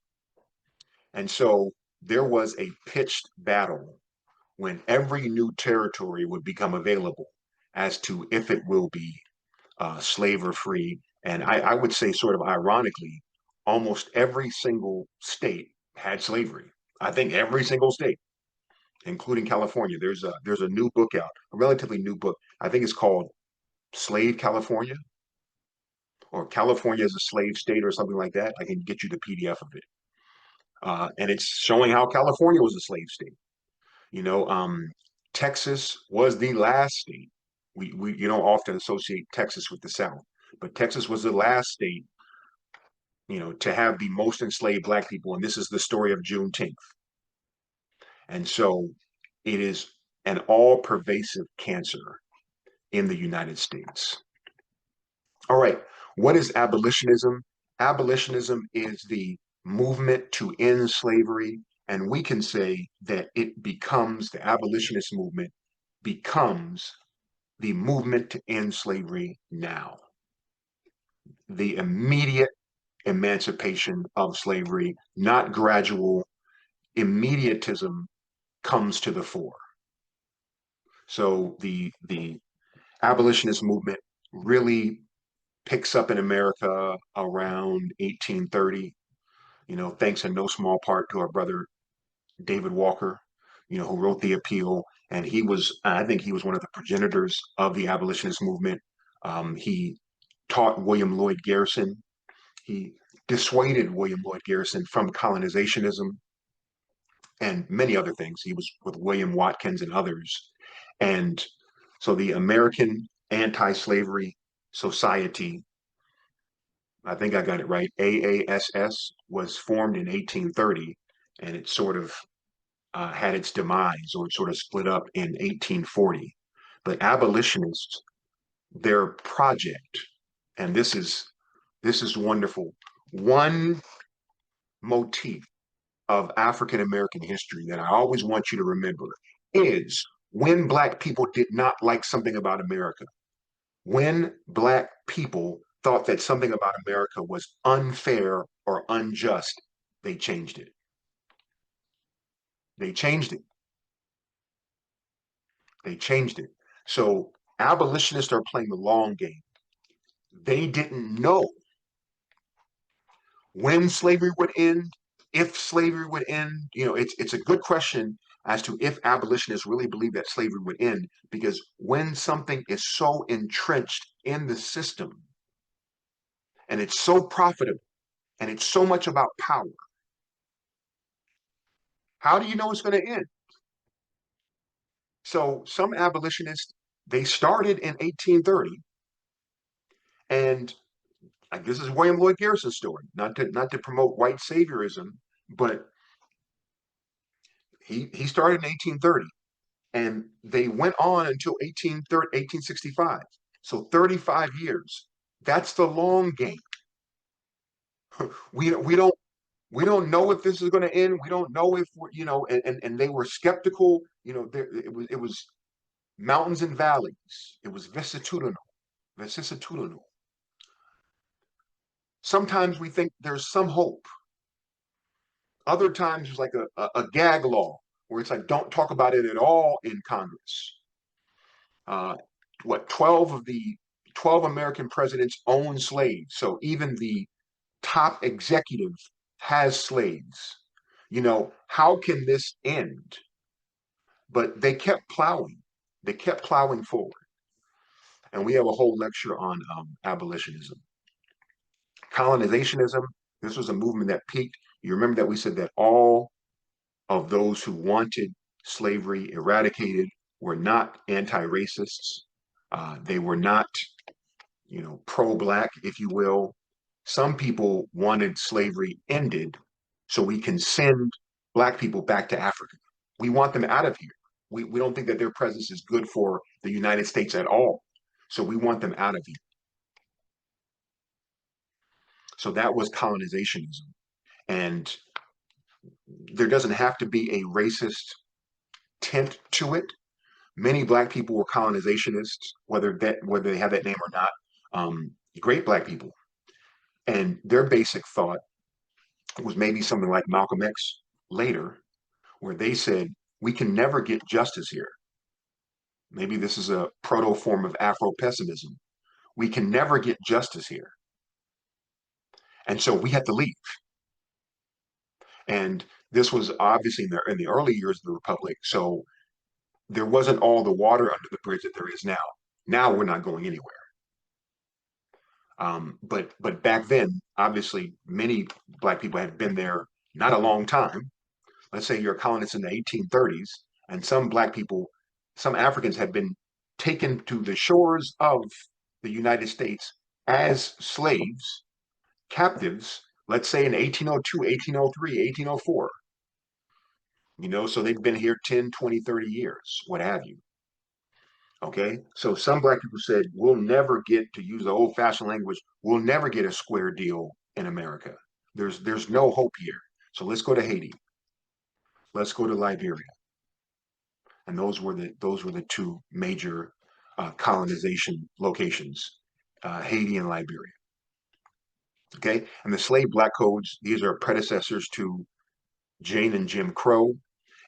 And so there was a pitched battle when every new territory would become available as to if it will be slave or free. And I would say, sort of ironically, almost every single state had slavery. I think every single state, including California. There's a new book out, a relatively new book. I think it's called Slave California, or California as a Slave State, or something like that. I can get you the PDF of it. And it's showing how California was a slave state. You know, Texas was the last state. We you don't often associate Texas with the South, but Texas was the last state, to have the most enslaved Black people. And this is the story of Juneteenth. And so it is an all-pervasive cancer in the United States. All right, what is abolitionism? Abolitionism is the movement to end slavery, and we can say that the abolitionist movement becomes the movement to end slavery now. The immediate emancipation of slavery, not gradual. Immediatism comes to the fore. So the abolitionist movement really picks up in America around 1830, thanks in no small part to our brother David Walker, who wrote the appeal. And I think he was one of the progenitors of the abolitionist movement. He taught William Lloyd Garrison. He dissuaded William Lloyd Garrison from colonizationism and many other things. He was with William Watkins and others. And so the American Anti-Slavery Society, I think I got it right, AASS, was formed in 1830, and it sort of had its demise, or it sort of split up in 1840. But abolitionists, their project, and this is wonderful. One motif of African American history that I always want you to remember is when Black people did not like something about America, when Black people thought that something about America was unfair or unjust, they changed it. They changed it. They changed it. So abolitionists are playing the long game. They didn't know when slavery would end, if slavery would end. It's a good question as to if abolitionists really believe that slavery would end, because when something is so entrenched in the system and it's so profitable and it's so much about power, how do you know it's going to end? So some abolitionists, they started in 1830, and this is William Lloyd Garrison's story, not to promote white saviorism, but he started in 1830, and they went on until 1865. So 35 years. That's the long game. We we don't we don't know if this is going to end. We don't know if and they were skeptical. It was mountains and valleys. It was vicissitudinal. Sometimes we think there's some hope. Other times there's like a gag law where it's like, don't talk about it at all in Congress. Uh, 12 American presidents own slaves. So even the top executive has slaves. How can this end? But they kept plowing. They kept plowing forward. And we have a whole lecture on abolitionism. Colonizationism, this was a movement that peaked. You remember that we said that all of those who wanted slavery eradicated were not anti-racists. They were not, pro-black, if you will. Some people wanted slavery ended so we can send Black people back to Africa. We want them out of here. We don't think that their presence is good for the United States at all. So we want them out of here. So that was colonizationism. And there doesn't have to be a racist tint to it. Many Black people were colonizationists, whether they have that name or not. Great Black people, and their basic thought was maybe something like Malcolm X later, where they said we can never get justice here. Maybe this is a proto form of Afro pessimism. We can never get justice here. And so we had to leave. And this was obviously in the early years of the Republic. So there wasn't all the water under the bridge that there is now. Now we're not going anywhere. But back then, obviously, many Black people had been there not a long time. Let's say you're a colonist in the 1830s, and some Black people, some Africans had been taken to the shores of the United States as slaves, captives, let's say in 1802, 1803, 1804. So they've been here 10, 20, 30 years, what have you. Okay. So some Black people said, we'll never get, to use the old fashioned language, we'll never get a square deal in America. There's no hope here. So let's go to Haiti. Let's go to Liberia. And those were the two major colonization locations, Haiti and Liberia. Okay. And the slave Black codes, these are predecessors to Jane and Jim Crow,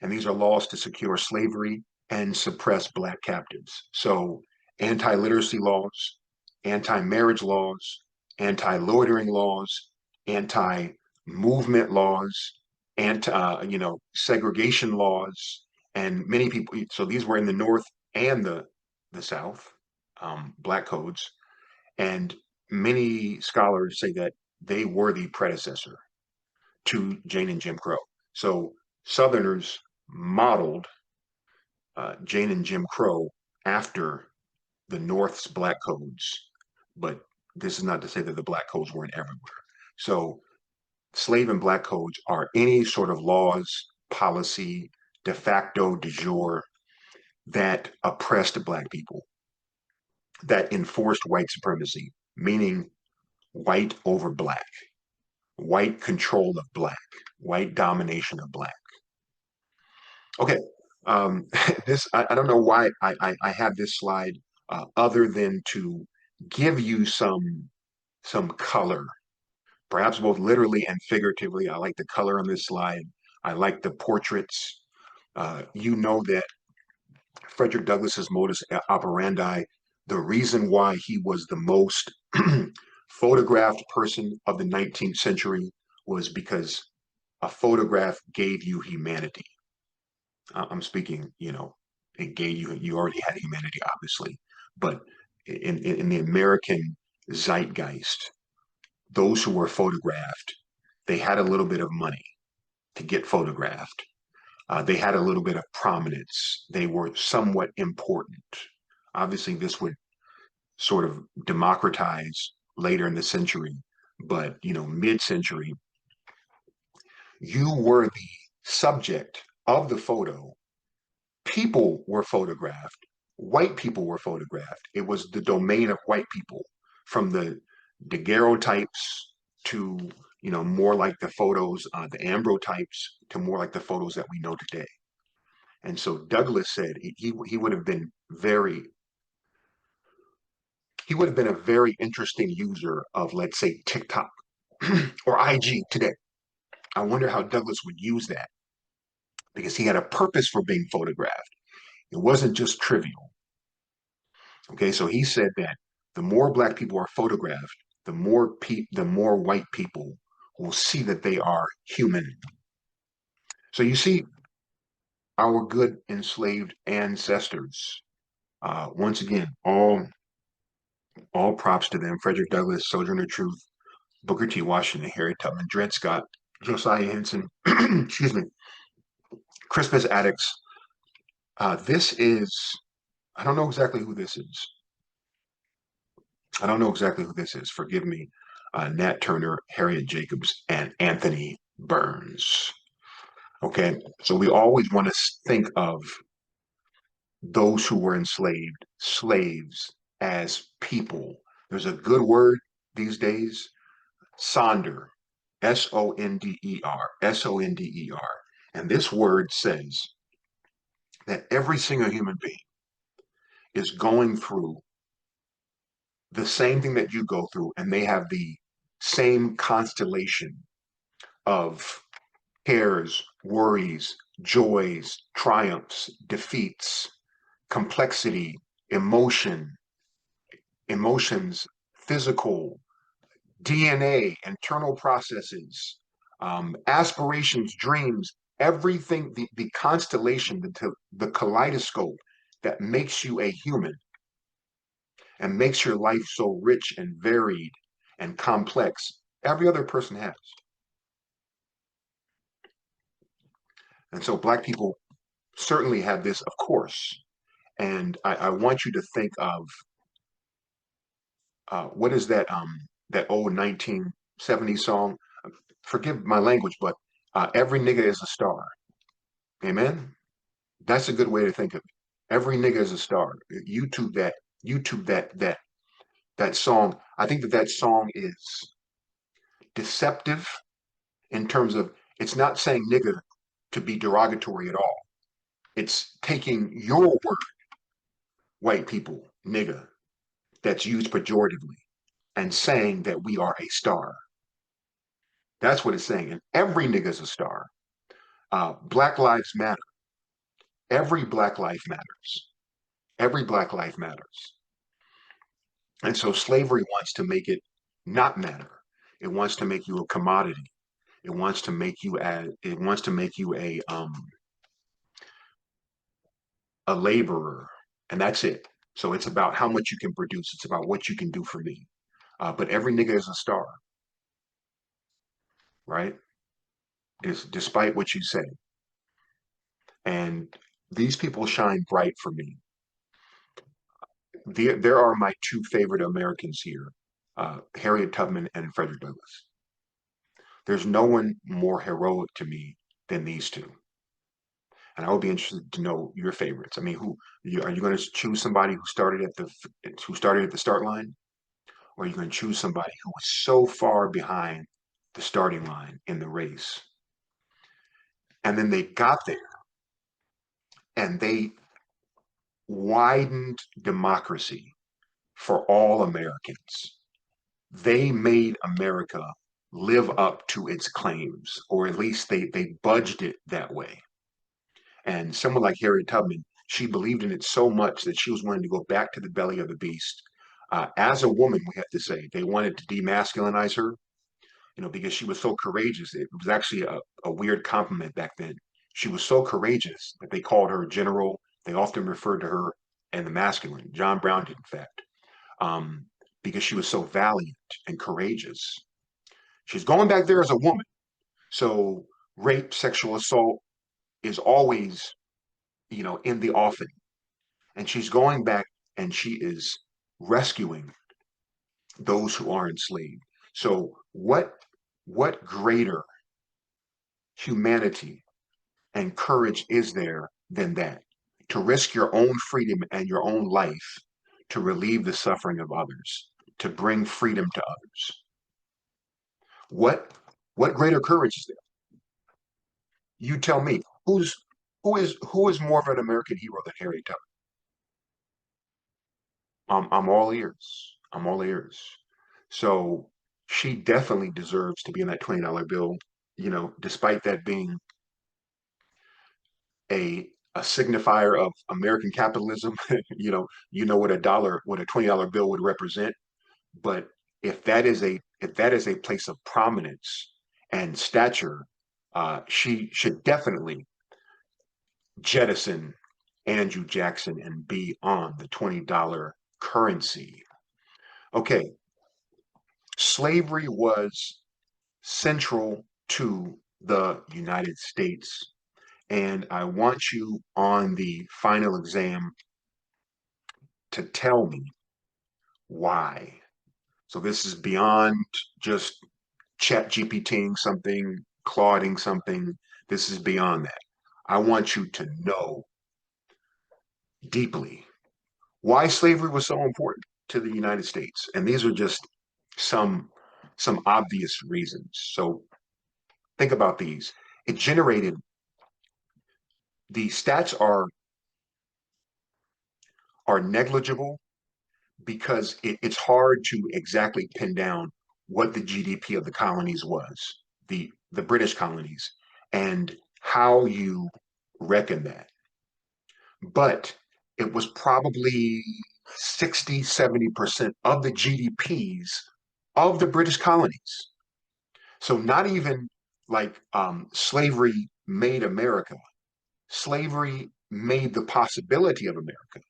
and these are laws to secure slavery and suppress Black captives. So, anti literacy laws, anti marriage laws, anti loitering laws, anti movement laws, anti segregation laws, and many people. So these were in the North and the South, Black codes, and many scholars say that they were the predecessor to Jane and Jim Crow. So Southerners modeled Jane and Jim Crow after the North's Black codes, but this is not to say that the Black codes weren't everywhere. So slave and Black codes are any sort of laws, policy, de facto, de jure, that oppressed Black people, that enforced white supremacy, meaning white over Black, white control of Black, white domination of Black. Okay. This I don't know why I have this slide other than to give you some color, perhaps both literally and figuratively. I like the color on this slide. I like the portraits. You know that Frederick Douglass's modus operandi, the reason why he was the most photographed person of the 19th century was because a photograph gave you humanity. I'm speaking, it gave you already had humanity, obviously, but in the American zeitgeist, those who were photographed, they had a little bit of money to get photographed. They had a little bit of prominence. They were somewhat important. Obviously, this would sort of democratize later in the century, but mid-century, you were the subject of the photo. People were photographed, white people were photographed. It was the domain of white people, from the daguerreotypes to more like the photos, the ambrotypes, to more like the photos that we know today. And so Douglass said he would have been a very interesting user of, let's say, TikTok or IG today. I wonder how Douglass would use that, because he had a purpose for being photographed. It wasn't just trivial. Okay, so he said that the more Black people are photographed, the more white people will see that they are human. So you see, our good enslaved ancestors. Once again, all props to them. Frederick Douglass, Sojourner Truth, Booker T. Washington, Harriet Tubman, Dred Scott, Josiah Henson, excuse me, Crispus Attucks. This is, I don't know exactly who this is. I don't know exactly who this is. Forgive me. Nat Turner, Harriet Jacobs, and Anthony Burns. Okay, so we always want to think of those who were enslaved, slaves, as people. There's a good word these days, Sonder, Sonder, Sonder. And this word says that every single human being is going through the same thing that you go through, and they have the same constellation of cares, worries, joys, triumphs, defeats, complexity, emotions, physical, DNA, internal processes, aspirations, dreams, everything, the constellation, the kaleidoscope that makes you a human and makes your life so rich and varied and complex, every other person has. And so Black people certainly have this, of course. And I want you to think of what is that old 1970s song? Forgive my language, but every nigga is a star. Amen. That's a good way to think of it. Every nigga is a star. YouTube that. YouTube that song. I think that song is deceptive in terms of it's not saying nigga to be derogatory at all. It's taking your word, white people, nigga, that's used pejoratively, and saying that we are a star. That's what it's saying. And every nigga's a star. Black lives matter. Every black life matters. Every black life matters. And so slavery wants to make it not matter. It wants to make you a commodity. It wants to make you a laborer, and that's it. So it's about how much you can produce. It's about what you can do for me. But every nigga is a star, right? Is despite what you say. And these people shine bright for me. There are my two favorite Americans here, Harriet Tubman and Frederick Douglass. There's no one more heroic to me than these two. And I would be interested to know your favorites. I mean, are you going to choose somebody who started at the start line, or are you going to choose somebody who was so far behind the starting line in the race, and then they got there and they widened democracy for all Americans. They made America live up to its claims, or at least they budged it that way. And someone like Harriet Tubman, she believed in it so much that she was willing to go back to the belly of the beast. As a woman, we have to say, they wanted to demasculinize her, because she was so courageous. It was actually a weird compliment back then. She was so courageous that they called her general. They often referred to her in the masculine. John Brown did, in fact, um, because she was so valiant and courageous. She's going back there as a woman. So rape, sexual assault is always, in the offing. And she's going back and she is rescuing those who are enslaved. So what greater humanity and courage is there than that? To risk your own freedom and your own life to relieve the suffering of others, to bring freedom to others. What what greater courage is there? You tell me. Who is more of an American hero than Harriet Tubman? I'm all ears. I'm all ears. So she definitely deserves to be in that $20 bill, despite that being a signifier of American capitalism. What a $20 bill would represent. But if that is a place of prominence and stature, she should definitely jettison Andrew Jackson and be on the $20 currency. Okay, slavery was central to the United States. And I want you on the final exam to tell me why. So this is beyond just chat GPTing something, Clauding something. This is beyond that. I want you to know deeply why slavery was so important to the United States. And these are just some some obvious reasons. So think about these. It generated the stats are negligible because it's hard to exactly pin down what the GDP of the colonies was, the British colonies, and how you reckon that. But it was probably 60, 70% of the GDPs of the British colonies. So not even like slavery made America. Slavery made the possibility of America.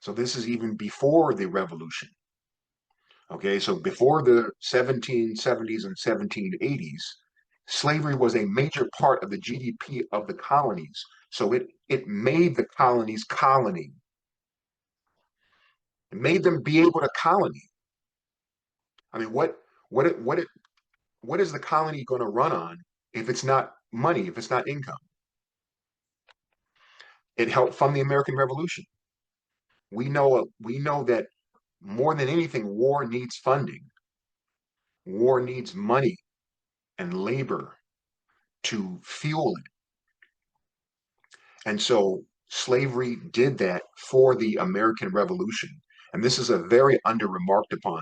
So this is even before the revolution. Okay, so before the 1770s and 1780s, slavery was a major part of the GDP of the colonies. So it made the colonies colony. It made them be able to colony. I mean, what it what it what is the colony going to run on if it's not money, if it's not income? It helped fund the American Revolution. We know that more than anything, war needs funding. War needs money and labor to fuel it. And so slavery did that for the American Revolution. And this is a very under remarked upon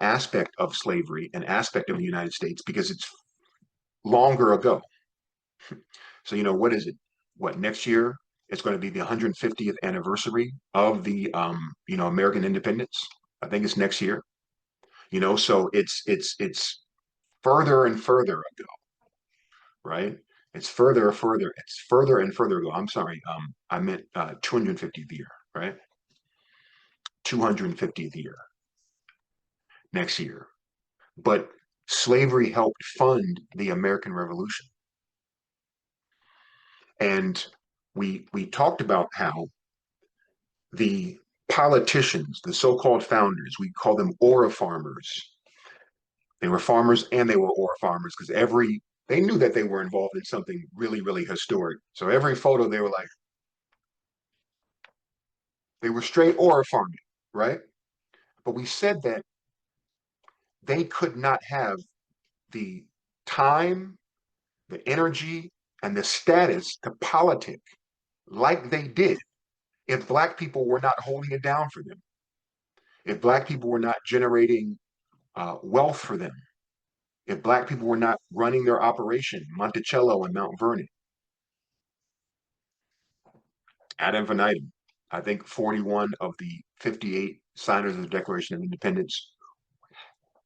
aspect of slavery and aspect of the United States because it's longer ago. So, what is it? What, next year? It's going to be the 150th anniversary of the, American independence. I think it's next year. So it's further and further ago, right? It's further and further ago. I'm sorry. I meant 250th year, right? 250th year next year. But slavery helped fund the American Revolution. And we talked about how the politicians, the so-called founders, we call them ora farmers. They were farmers and they were ora farmers because they knew that they were involved in something really, really historic. So every photo they were like, they were straight ora farming, right? But we said that they could not have the time, the energy, and the status to politic like they did if Black people were not holding it down for them, if Black people were not generating wealth for them, if Black people were not running their operation, Monticello and Mount Vernon, ad infinitum. I think 41 of the 58 signers of the Declaration of Independence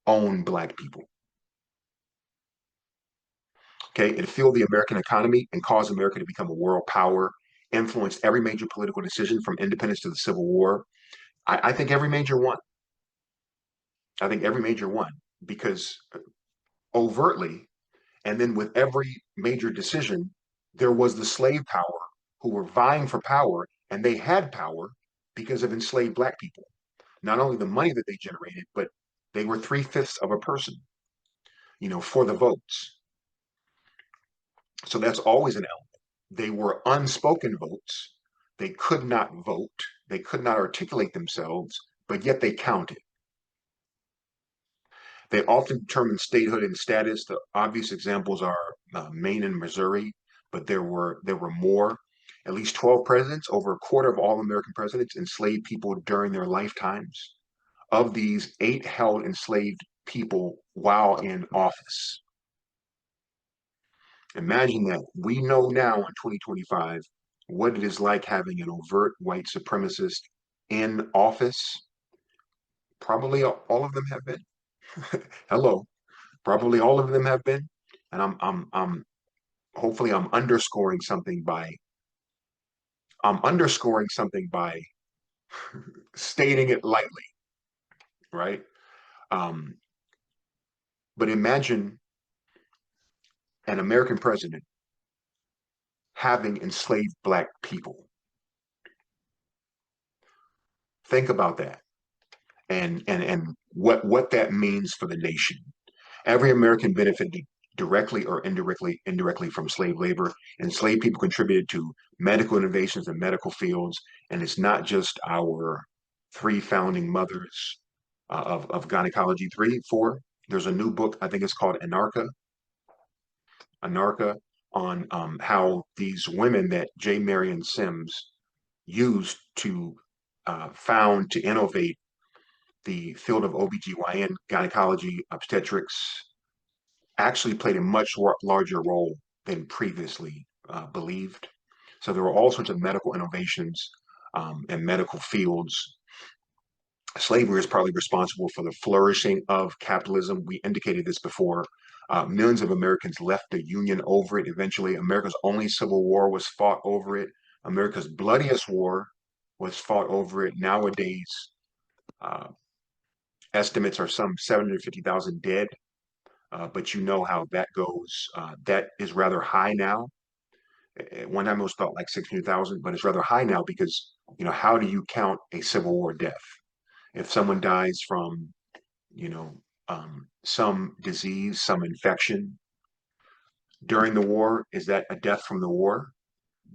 own Black people. Okay, it fueled the American economy and caused America to become a world power, influenced every major political decision from independence to the Civil War. I think every major one. I think every major one because overtly, and then with every major decision, there was the slave power who were vying for power, and they had power because of enslaved Black people. Not only the money that they generated, but they were three-fifths of a person, for the votes. So that's always an element. They were unspoken votes. They could not vote. They could not articulate themselves, but yet they counted. They often determined statehood and status. The obvious examples are Maine and Missouri, but there were more. At least 12 presidents, over a quarter of all American presidents, enslaved people during their lifetimes. Of these, 8 held enslaved people while in office. Imagine that. We know now in 2025 what it is like having an overt white supremacist in office. Probably all of them have been. Hello. Probably all of them have been. And I'm hopefully I'm underscoring something by stating it lightly, right? Um, but imagine an American president having enslaved Black people. Think about that and what that means for the nation. Every American benefited directly or indirectly from slave labor. Enslaved people contributed to medical innovations in medical fields. And it's not just our 3 founding mothers of gynecology, 3, 4. There's a new book, I think it's called Anarcha, on how these women that J. Marion Sims used to to innovate the field of OBGYN, gynecology, obstetrics, actually played a much larger role than previously believed. So there were all sorts of medical innovations and medical fields Slavery is probably responsible for the flourishing of capitalism. We indicated this before. Millions of Americans left the Union over it. Eventually, America's only civil war was fought over it. America's bloodiest war was fought over it. Nowadays, uh, estimates are some 750,000 dead, but you know how that goes. That is rather high now. At one time, it was thought like 600,000, but it's rather high now because, how do you count a Civil War death? If someone dies from, you know, some disease, some infection during the war, is that a death from the war?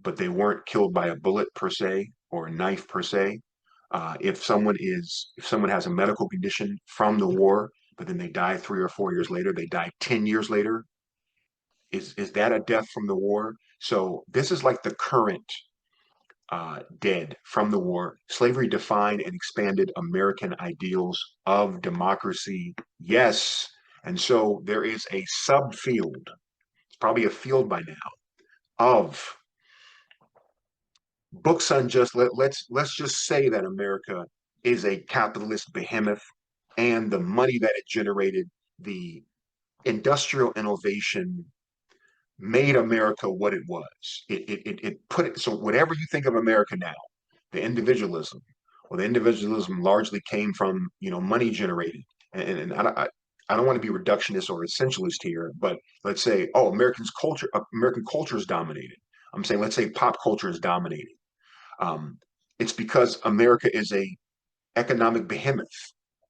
But they weren't killed by a bullet per se or a knife per se. If someone has a medical condition from the war, but then they die 3 or 4 years later, they die 10 years later, is that a death from the war? So this is like the current dead from the war. Slavery defined and expanded American ideals of democracy. Yes. And so there is a subfield, it's probably a field by now, of books on just let's just say that America is a capitalist behemoth, and the money that it generated, the industrial innovation made America what it was. It put it, so whatever you think of America now, the individualism, well, the individualism largely came from, money generated. And I don't want to be reductionist or essentialist here, but let's say, oh, American culture is dominated. I'm saying, let's say pop culture is dominated. Um, it's because America is a economic behemoth.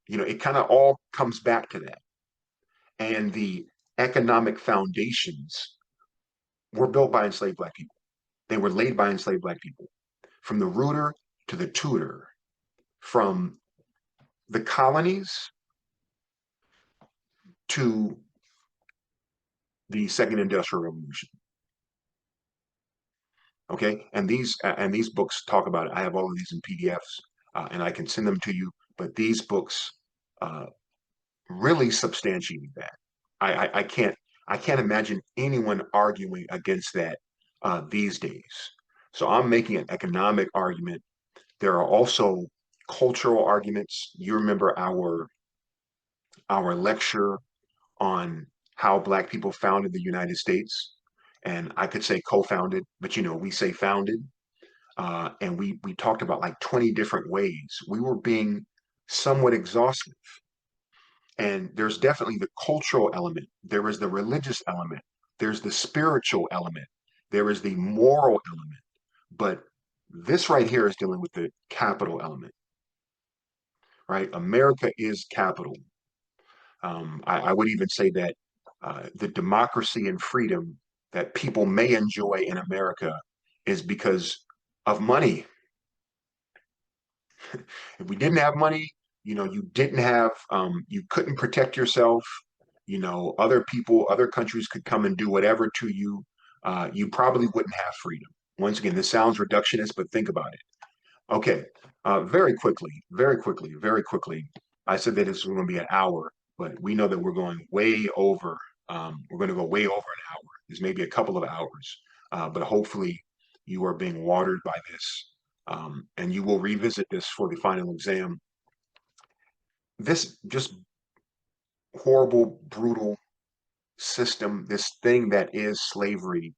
It kind of all comes back to that. And the economic foundations were built by enslaved Black people. They were laid by enslaved Black people, from the rooter to the tutor, from the colonies to the Second Industrial Revolution. Okay, and these books talk about it. I have all of these in PDFs, and I can send them to you. But these books uh, really substantiate that. I can't imagine anyone arguing against that these days. So I'm making an economic argument. There are also cultural arguments. You remember our lecture on how Black people founded the United States, and I could say co-founded, but we say founded, and we talked about like 20 different ways. We were being somewhat exhaustive, and there's definitely the cultural element. There is the religious element. There's the spiritual element. There is the moral element. But this right here is dealing with the capital element, right? America is capital. I would even say that the democracy and freedom that people may enjoy in America is because of money. If we didn't have money, you couldn't protect yourself. Other people, other countries could come and do whatever to you. You probably wouldn't have freedom. Once again, this sounds reductionist, but think about it. Okay, very quickly, very quickly, very quickly. I said that this was going to be an hour, but we know that we're going way over. We're going to go way over an hour. There's maybe a couple of hours, but hopefully you are being watered by this, and you will revisit this for the final exam. This just horrible, brutal system, this thing that is slavery.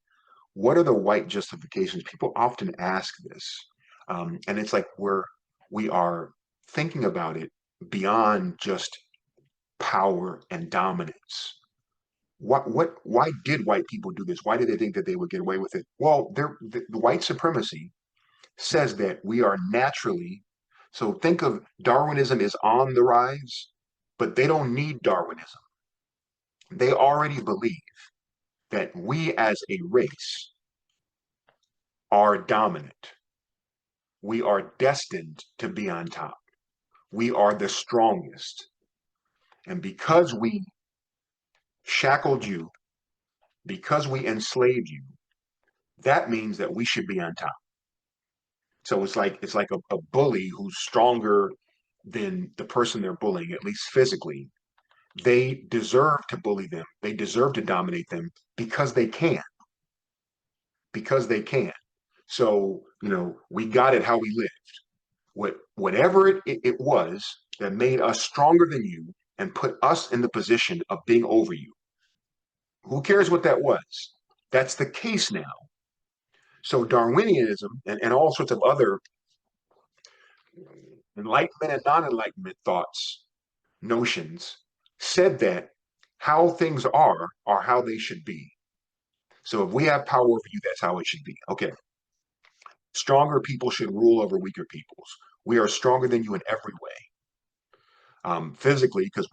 What are the white justifications? People often ask this, and it's like we are thinking about it beyond just power and dominance. Why did white people do this? Why did they think that they would get away with it? Well, the white supremacy says that we are naturally, so think of Darwinism is on the rise, but they don't need Darwinism. They already believe that we as a race are dominant. We are destined to be on top. We are the strongest. And because we shackled you, because we enslaved you, that means that we should be on top. So it's like a bully who's stronger than the person they're bullying, at least physically. They deserve to bully them. They deserve to dominate them because they can. Because they can. So, we got it how we lived. whatever it was that made us stronger than you and put us in the position of being over you. Who cares what that was? That's the case now. So Darwinianism and all sorts of other enlightenment and non-enlightenment thoughts, notions, said that how things are how they should be. So if we have power over you, that's how it should be. Okay. Stronger people should rule over weaker peoples. We are stronger than you in every way. Physically, because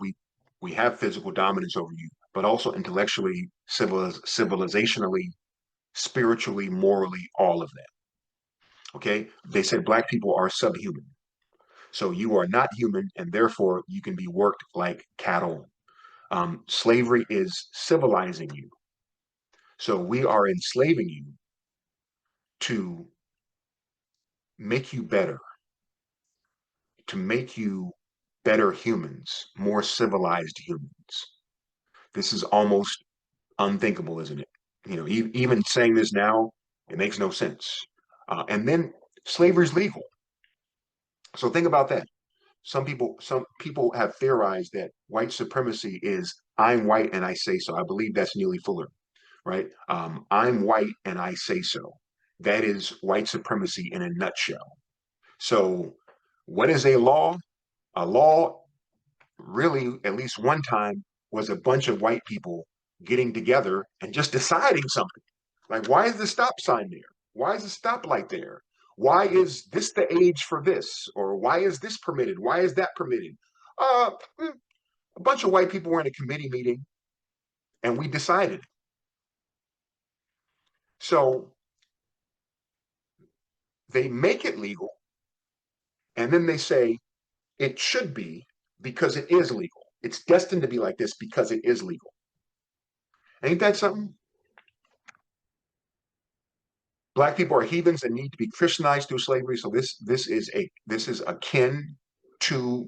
we have physical dominance over you, but also intellectually, civilizationally, spiritually, morally, all of that. Okay. They said black people are subhuman. So you are not human, and therefore you can be worked like cattle. Slavery is civilizing you. So we are enslaving you to make you better, to make you better humans, more civilized humans. This is almost unthinkable, isn't it? Even saying this now, it makes no sense. And then slavery is legal. So think about that. Some people have theorized that white supremacy is I'm white and I say so. I believe that's Neely Fuller, right? I'm white and I say so. That is white supremacy in a nutshell. So, what is a law? A law, really, at least one time, was a bunch of white people getting together and just deciding something. Like, why is the stop sign there? Why is the stoplight there? Why is this the age for this? Or why is this permitted? Why is that permitted? Uh, a bunch of white people were in a committee meeting and we decided. So they make it legal and then they say it should be because it is legal. It's destined to be like this because it is legal. Ain't that something? Black people are heathens and need to be Christianized through slavery. So this is akin to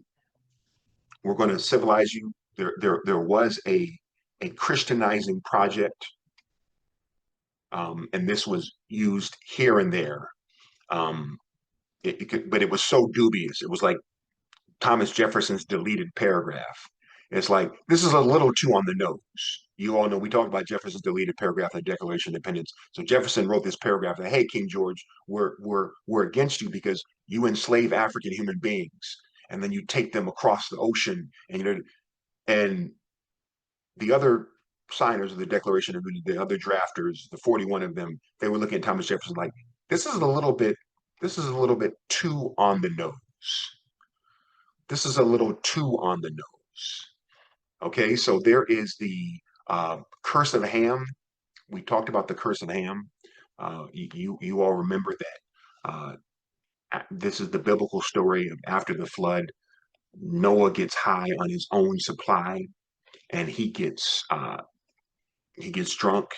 we're going to civilize you. There was a Christianizing project, and this was used here and there. Um, but it was so dubious. It was like Thomas Jefferson's deleted paragraph. It's like this is a little too on the nose. You all know we talked about Jefferson's deleted paragraph in the Declaration of Independence. So Jefferson wrote this paragraph that, hey, King George, we're against you because you enslave African human beings, and then you take them across the ocean, and the other signers of the Declaration of the other drafters, the 41 of them, they were looking at Thomas Jefferson like, this is a little bit, this is a little bit too on the nose. This is a little too on the nose. Okay, so there is the curse of Ham. We talked about the curse of Ham. You all remember that. This is the biblical story of after the flood. Noah gets high on his own supply, and he gets drunk,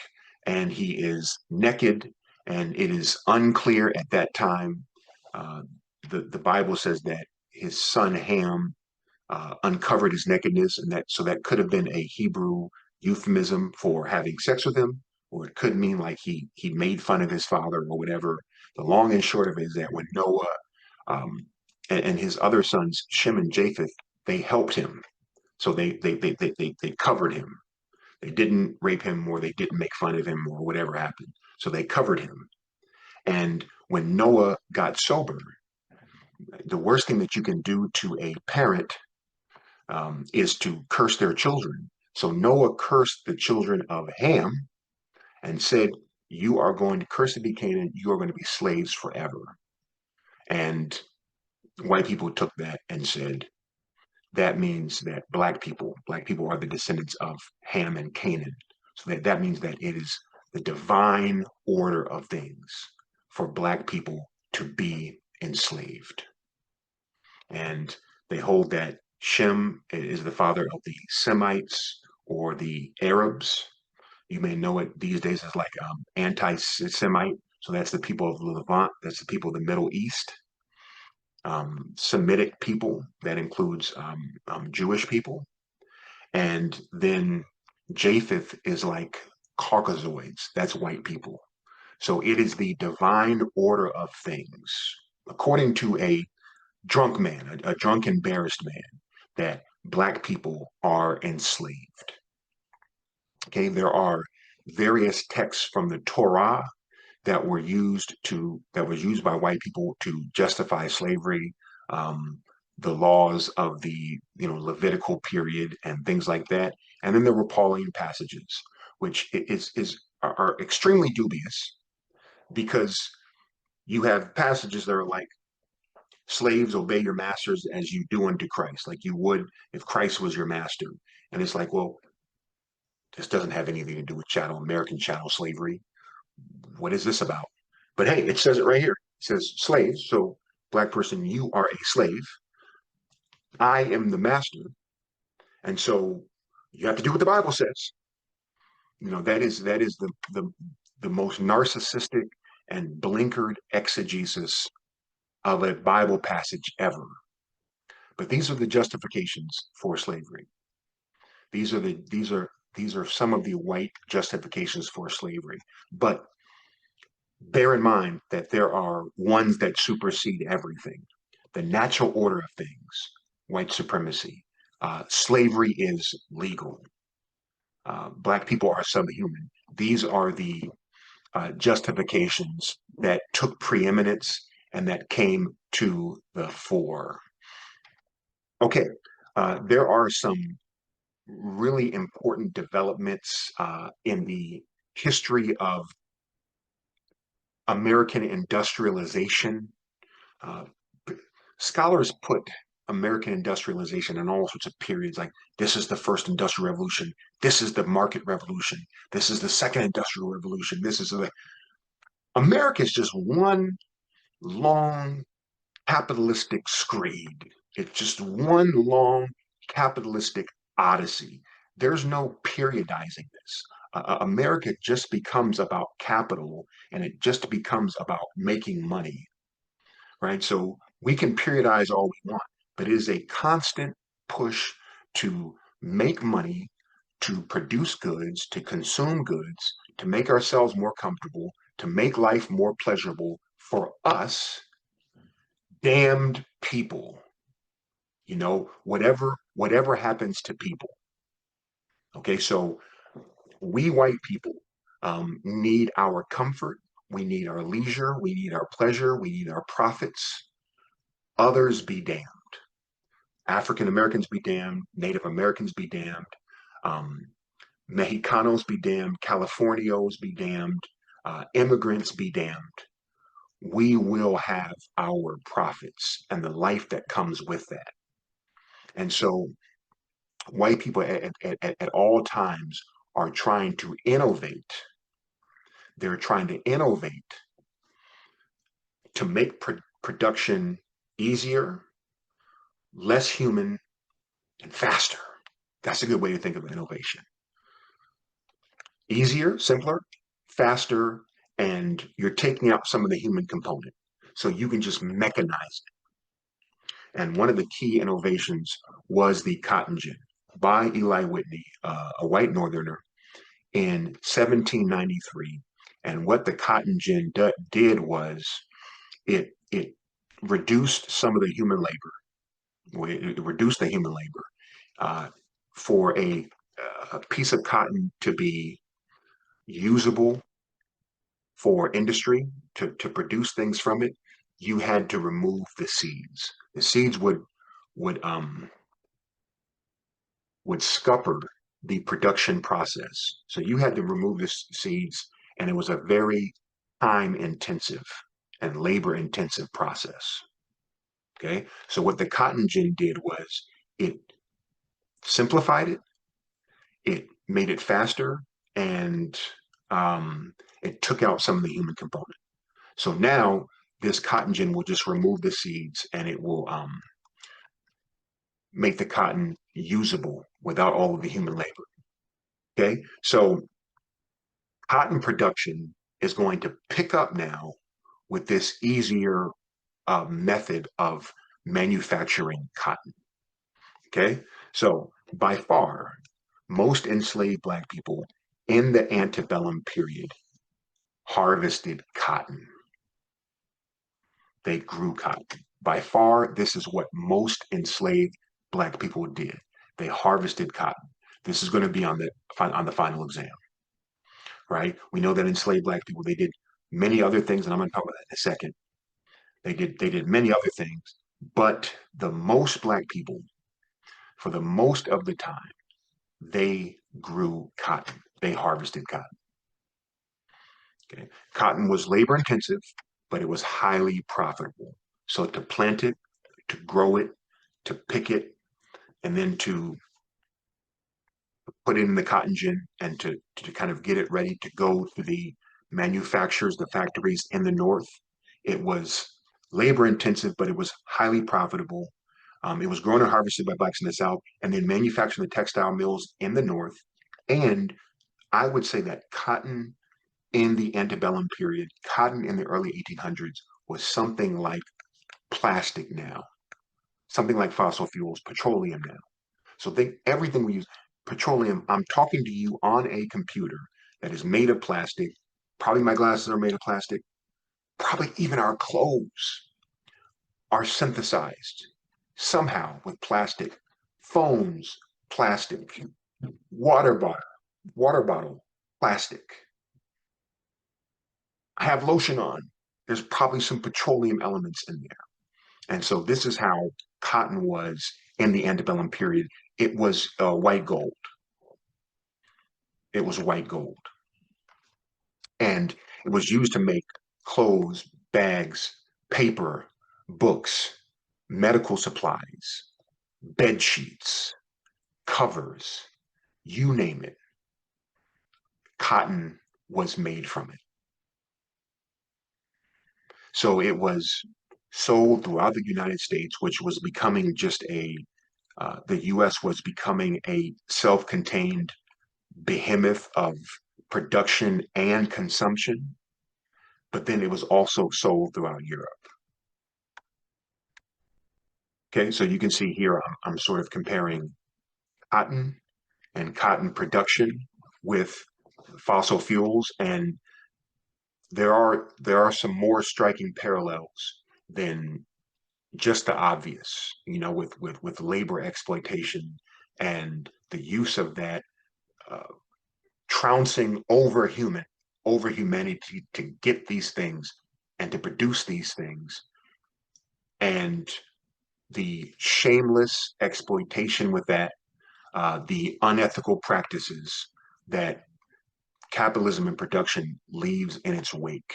and he is naked, and it is unclear at that time. Uh, the Bible says that his son Ham uncovered his nakedness, and that could have been a Hebrew euphemism for having sex with him, or it could mean like he made fun of his father or whatever. The long and short of it is that when Noah um, and his other sons Shem and Japheth, they helped him, so they covered him. They didn't rape him or they didn't make fun of him or whatever happened. So they covered him. And when Noah got sober, the worst thing that you can do to a parent is to curse their children. So Noah cursed the children of Ham and said, you are going to curse the be Canaan, you are going to be slaves forever. And white people took that and said, that means that black people are the descendants of Ham and Canaan. So that means that it is the divine order of things for black people to be enslaved. And they hold that Shem is the father of the Semites or the Arabs. You may know it these days as like anti-Semite. So that's the people of the Levant. That's the people of the Middle East. Semitic people. That includes Jewish people. And then Japheth is like Caucasoids. That's white people. So it is the divine order of things. According to a drunk man, a drunk, embarrassed man, that black people are enslaved. Okay, there are various texts from the Torah that was used by white people to justify slavery, um, the laws of the Levitical period and things like that. And then there were Pauline passages, which are extremely dubious because you have passages that are like, slaves, obey your masters as you do unto Christ, like you would if Christ was your master. And it's like, well, this doesn't have anything to do with American chattel slavery. What is this about? But hey, it says it right here. It says slaves. So, black person, you are a slave. I am the master. And so you have to do what the Bible says. That is the most narcissistic and blinkered exegesis of a Bible passage ever. But these are the justifications for slavery. These are some of the white justifications for slavery. But bear in mind that there are ones that supersede everything. The natural order of things, white supremacy, slavery is legal. Black people are subhuman. These are the justifications that took preeminence and that came to the fore. Okay, there are some really important developments in the history of American industrialization. Uh, Scholars put American industrialization in all sorts of periods, like this is the first industrial revolution, this is the market revolution, this is the second industrial revolution, this is the America is just one long capitalistic screed. It's just one long capitalistic odyssey. There's no periodizing this. America just becomes about capital and it just becomes about making money, right? So we can periodize all we want, but it is a constant push to make money, to produce goods, to consume goods, to make ourselves more comfortable, to make life more pleasurable for us, damned people. Whatever happens to people. Okay, so we white people need our comfort, we need our leisure, we need our pleasure, we need our profits. Others be damned. African Americans be damned, Native Americans be damned, um, Mexicanos be damned, Californios be damned, immigrants be damned. We will have our profits and the life that comes with that. And so white people at all times are trying to innovate. They're trying to innovate to make production easier, less human, and faster. That's a good way to think of innovation. Easier, simpler, faster, and you're taking out some of the human component. So you can just mechanize it. And one of the key innovations was the cotton gin by Eli Whitney, a white northerner, in 1793. And what the cotton gin did was it reduced some of the human labor. It reduced the human labor uh, for a piece of cotton to be usable for industry to produce things from it. You had to remove the seeds. The seeds would scupper the production process. So you had to remove the seeds, and it was a very time intensive and labor intensive process. Okay. So what the cotton gin did was it simplified it, it made it faster, and it took out some of the human component. So now this cotton gin will just remove the seeds and it will make the cotton usable without all of the human labor. Okay. So cotton production is going to pick up now with this easier method of manufacturing cotton. Okay. So by far, most enslaved Black people in the antebellum period harvested cotton. They grew cotton. By far, this is what most enslaved Black people did. They harvested cotton. This is going to be on the final exam, right? We know that enslaved Black people, they did many other things, and I'm going to talk about that in a second. They did many other things, but the most Black people, for the most of the time, they grew cotton. They harvested cotton. Okay. Cotton was labor intensive, but it was highly profitable. So to plant it, to grow it, to pick it, and then to put it in the cotton gin and to kind of get it ready to go to the manufacturers, the factories in the North. It was labor intensive, but it was highly profitable. It was grown and harvested by Blacks in the South and then manufactured in the textile mills in the North. And I would say that cotton in the antebellum period, cotton in the early 1800s was something like plastic now, something like fossil fuels, petroleum now. So think everything we use, petroleum, I'm talking to you on a computer that is made of plastic. Probably my glasses are made of plastic. Probably even our clothes are synthesized somehow with plastic. Phones, plastic. Water bottle, water bottle, plastic. I have lotion on. There's probably some petroleum elements in there. And so this is how cotton was in the antebellum period. It was white gold. It was white gold. And it was used to make clothes, bags, paper, books, medical supplies, bed sheets, covers, you name it. Cotton was made from it. So it was sold throughout the United States, which was becoming the US was becoming a self contained behemoth of production and consumption, but then it was also sold throughout Europe. Okay, so you can see here I'm sort of comparing cotton and cotton production with fossil fuels, and there are some more striking parallels than just the obvious, with labor exploitation and the use of that uh, trouncing over humanity to get these things and to produce these things, and the shameless exploitation with that, the unethical practices that capitalism and production leaves in its wake.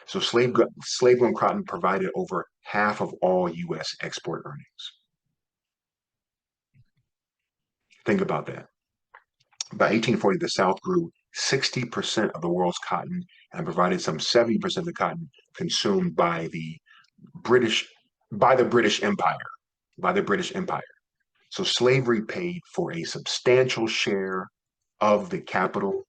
So slave-grown cotton provided over half of all U.S. export earnings. Think about that. By 1840, the South grew 60% of the world's cotton and provided some 70% of the cotton consumed British, by the British Empire, by the British Empire. So slavery paid for a substantial share of the capital,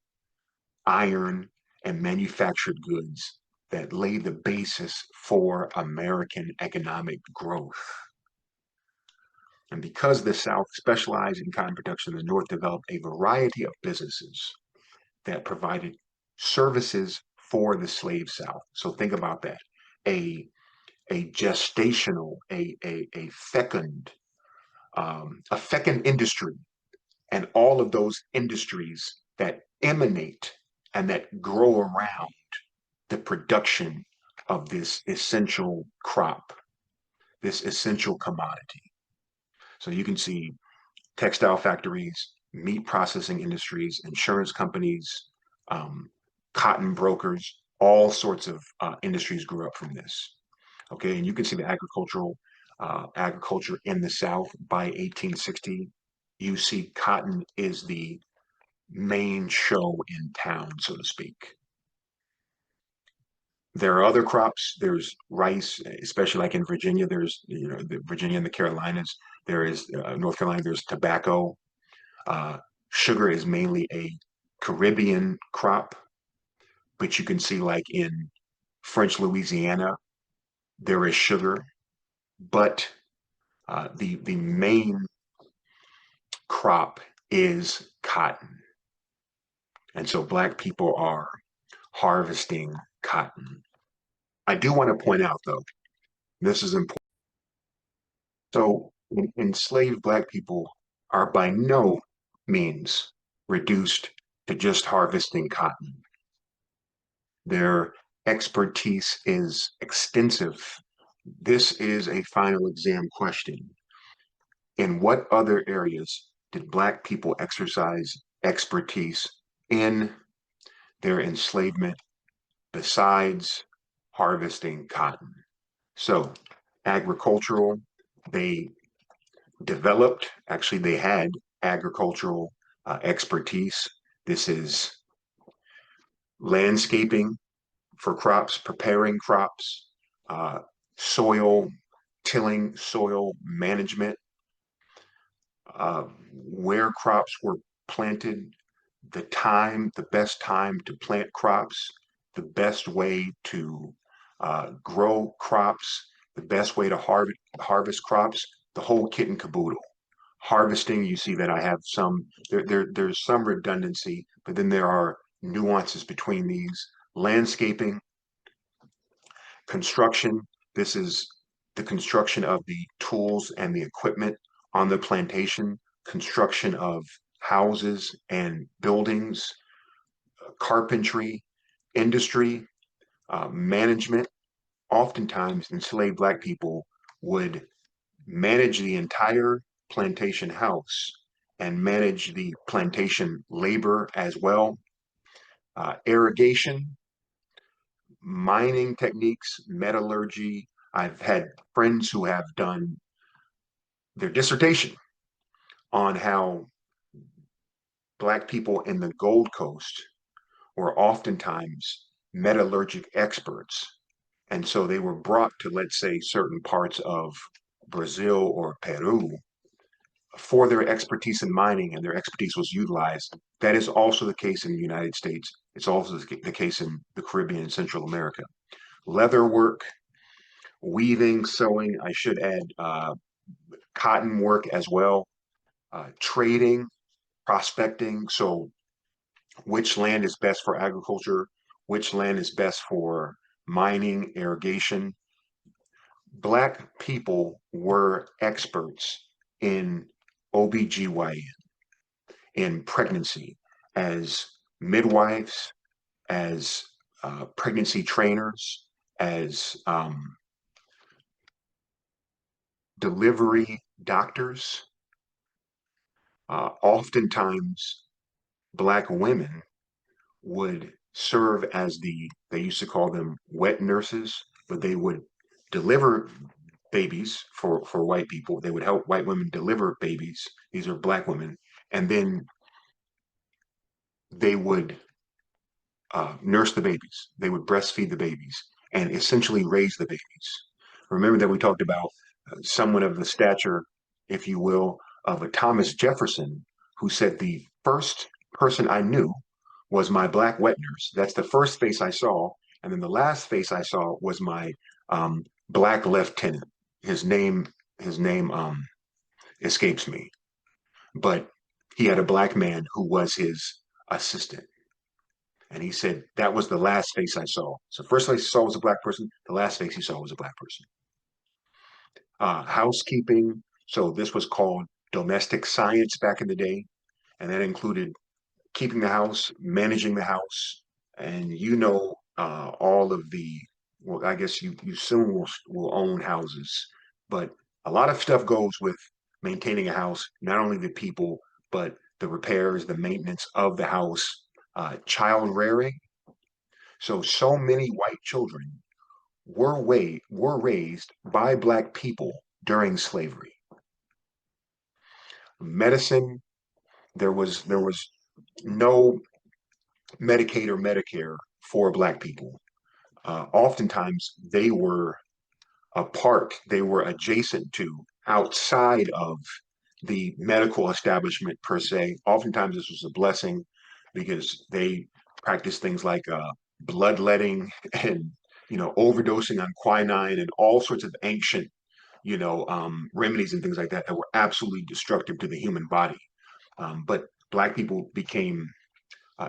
iron, and manufactured goods that laid the basis for American economic growth. And because the South specialized in cotton production, the North developed a variety of businesses that provided services for the slave South. So think about that. A a gestational, a fecund, a fecund industry, and all of those industries that emanate and that grow around the production of this essential crop, this essential commodity. So you can see textile factories, meat processing industries, insurance companies, um, cotton brokers, all sorts of industries grew up from this. Okay, and you can see the agriculture in the South by 1860. You see cotton is the main show in town, so to speak. There are other crops. There's rice, especially like in Virginia. There's Virginia and the Carolinas. There is North Carolina. There's tobacco. Uh, Sugar is mainly a Caribbean crop, but you can see like in French Louisiana, there is sugar, but the main crop is cotton. And so Black people are harvesting cotton. I do want to point out, though, this is important. So enslaved Black people are by no means reduced to just harvesting cotton. Their expertise is extensive. This is a final exam question. In what other areas did Black people exercise expertise in their enslavement besides harvesting cotton? So, agricultural, they actually, they had agricultural expertise. This is landscaping for crops, preparing crops, uh, soil tilling, soil management, uh, where crops were planted, the best time to plant crops, the best way to grow crops, the best way to harvest crops, the whole kit and caboodle. Harvesting, you see that I have there's some redundancy, but then there are nuances between these. Landscaping, construction, this is the construction of the tools and the equipment on the plantation, construction of houses and buildings, carpentry, industry, management. Oftentimes, enslaved Black people would manage the entire plantation house and manage the plantation labor as well. Irrigation, mining techniques, metallurgy. I've had friends who have done their dissertation on how Black people in the Gold Coast were oftentimes metallurgic experts. And so they were brought to, let's say, certain parts of Brazil or Peru for their expertise in mining, and their expertise was utilized. That is also the case in the United States. It's also the case in the Caribbean and Central America. Leather work, weaving, sewing, I should add cotton work as well, trading, prospecting. So, which land is best for agriculture? Which land is best for mining, irrigation? Black people were experts in OBGYN, in pregnancy, as midwives, as pregnancy trainers, as delivery doctors. Oftentimes, Black women would serve as they used to call them wet nurses, but they would deliver babies for white people. They would help white women deliver babies. These are Black women. And then they would nurse the babies. They would breastfeed the babies and essentially raise the babies. Remember that we talked about someone of the stature, if you will, of a Thomas Jefferson, who said the first person I knew was my Black wet nurse. That's the first face I saw. And then the last face I saw was my Black lieutenant. His name escapes me, but he had a Black man who was his assistant. And he said that was the last face I saw. So first face he saw was a Black person. The last face he saw was a Black person. Housekeeping. So this was called domestic science back in the day, and that included keeping the house, managing the house, and all of the. Well, I guess you soon will own houses, but a lot of stuff goes with maintaining a house. Not only the people, but the repairs, the maintenance of the house, child rearing. So many white children were raised by Black people during slavery. Medicine, there was no Medicaid or Medicare for Black people. Oftentimes, they were adjacent to, outside of the medical establishment per se. Oftentimes, this was a blessing because they practiced things like bloodletting and overdosing on quinine and all sorts of ancient remedies and things like that that were absolutely destructive to the human body. But Black people became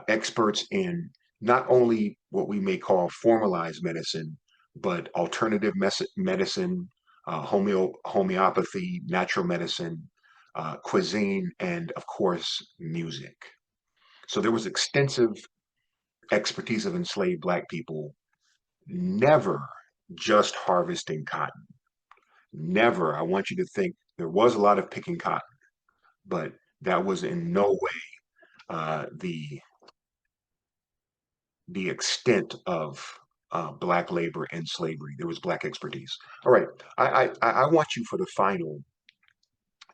experts in not only what we may call formalized medicine, but alternative medicine, homeopathy, natural medicine, cuisine, and of course, music. So there was extensive expertise of enslaved Black people, never just harvesting cotton. Never. I want you to think there was a lot of picking cotton, but that was in no way the extent of Black labor and slavery. There was Black expertise. All right, I want you for the final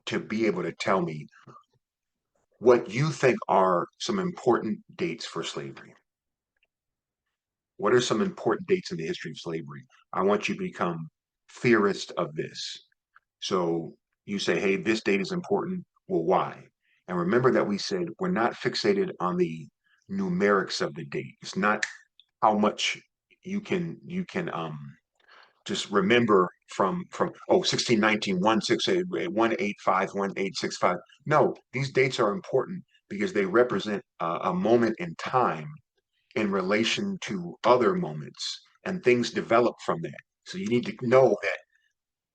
to be able to tell me what you think are some important dates for slavery. What are some important dates in the history of slavery? I want you to become theorist of this. So you say, hey, this date is important. Well, why? And remember that we said we're not fixated on the numerics of the date. It's not how much you can just remember from 1619 168 185 1865. No, these dates are important because they represent a moment in time in relation to other moments, and things develop from that. So you need to know that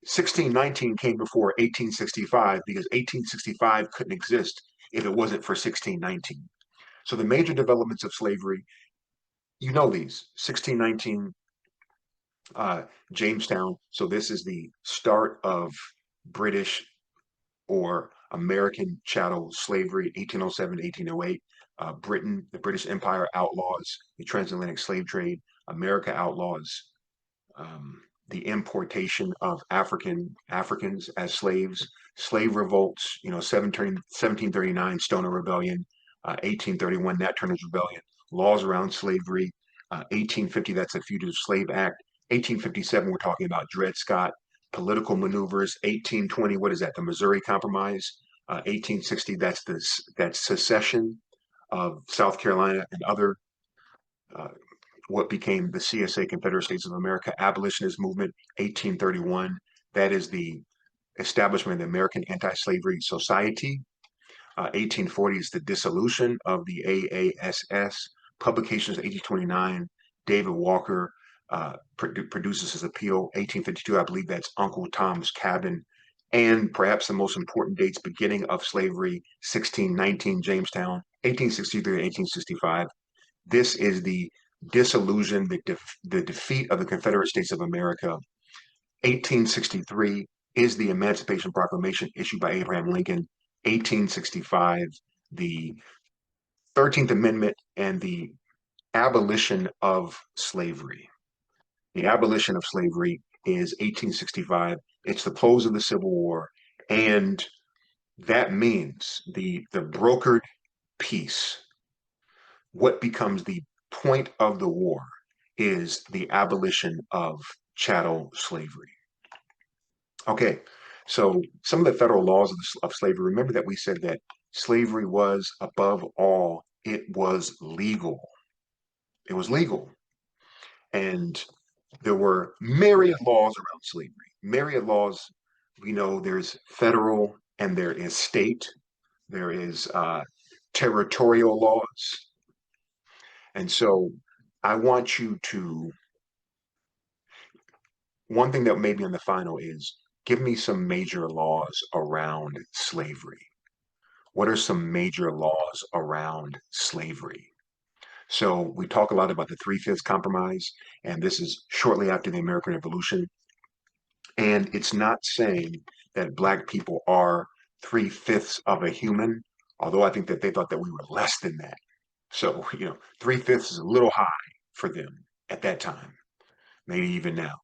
1619 came before 1865 because 1865 couldn't exist if it wasn't for 1619. So the major developments of slavery, you know these: 1619, uh, Jamestown. So this is the start of British or American chattel slavery, 1807 to 1808. Britain, the British Empire outlaws the transatlantic slave trade. America outlaws the importation of Africans as slaves. Slave revolts, 1739 Stoner Rebellion, 1831 Nat Turner's Rebellion, laws around slavery, 1850 that's the Fugitive Slave Act, 1857 we're talking about Dred Scott, political maneuvers, 1820 what is that, the Missouri Compromise, 1860 that's secession of South Carolina and other uh, what became the CSA, Confederate States of America, abolitionist movement, 1831. That is the establishment of the American Anti-Slavery Society. 1840 is the dissolution of the AASS. Publications, 1829. David Walker produces his appeal. 1852, I believe that's Uncle Tom's Cabin. And perhaps the most important dates: beginning of slavery, 1619 Jamestown, 1863 to 1865. This is the dissolution, the defeat of the Confederate States of America. 1863 is the Emancipation Proclamation issued by Abraham Lincoln. 1865, the 13th Amendment and the abolition of slavery. The abolition of slavery is 1865. It's the close of the Civil War. And that means the brokered peace, what becomes the point of the war, is the abolition of chattel slavery. Okay, so some of the federal laws of slavery, remember that we said that slavery was, above all, it was legal. It was legal. And there were myriad laws around slavery. Myriad laws, we know there's federal and there is state, there is territorial laws. And so I want you to, one thing that may be on the final is give me some major laws around slavery. What are some major laws around slavery? So we talk a lot about the Three-Fifths Compromise, and this is shortly after the American Revolution. And it's not saying that Black people are three-fifths of a human, although I think that they thought that we were less than that. So, three-fifths is a little high for them at that time, maybe even now.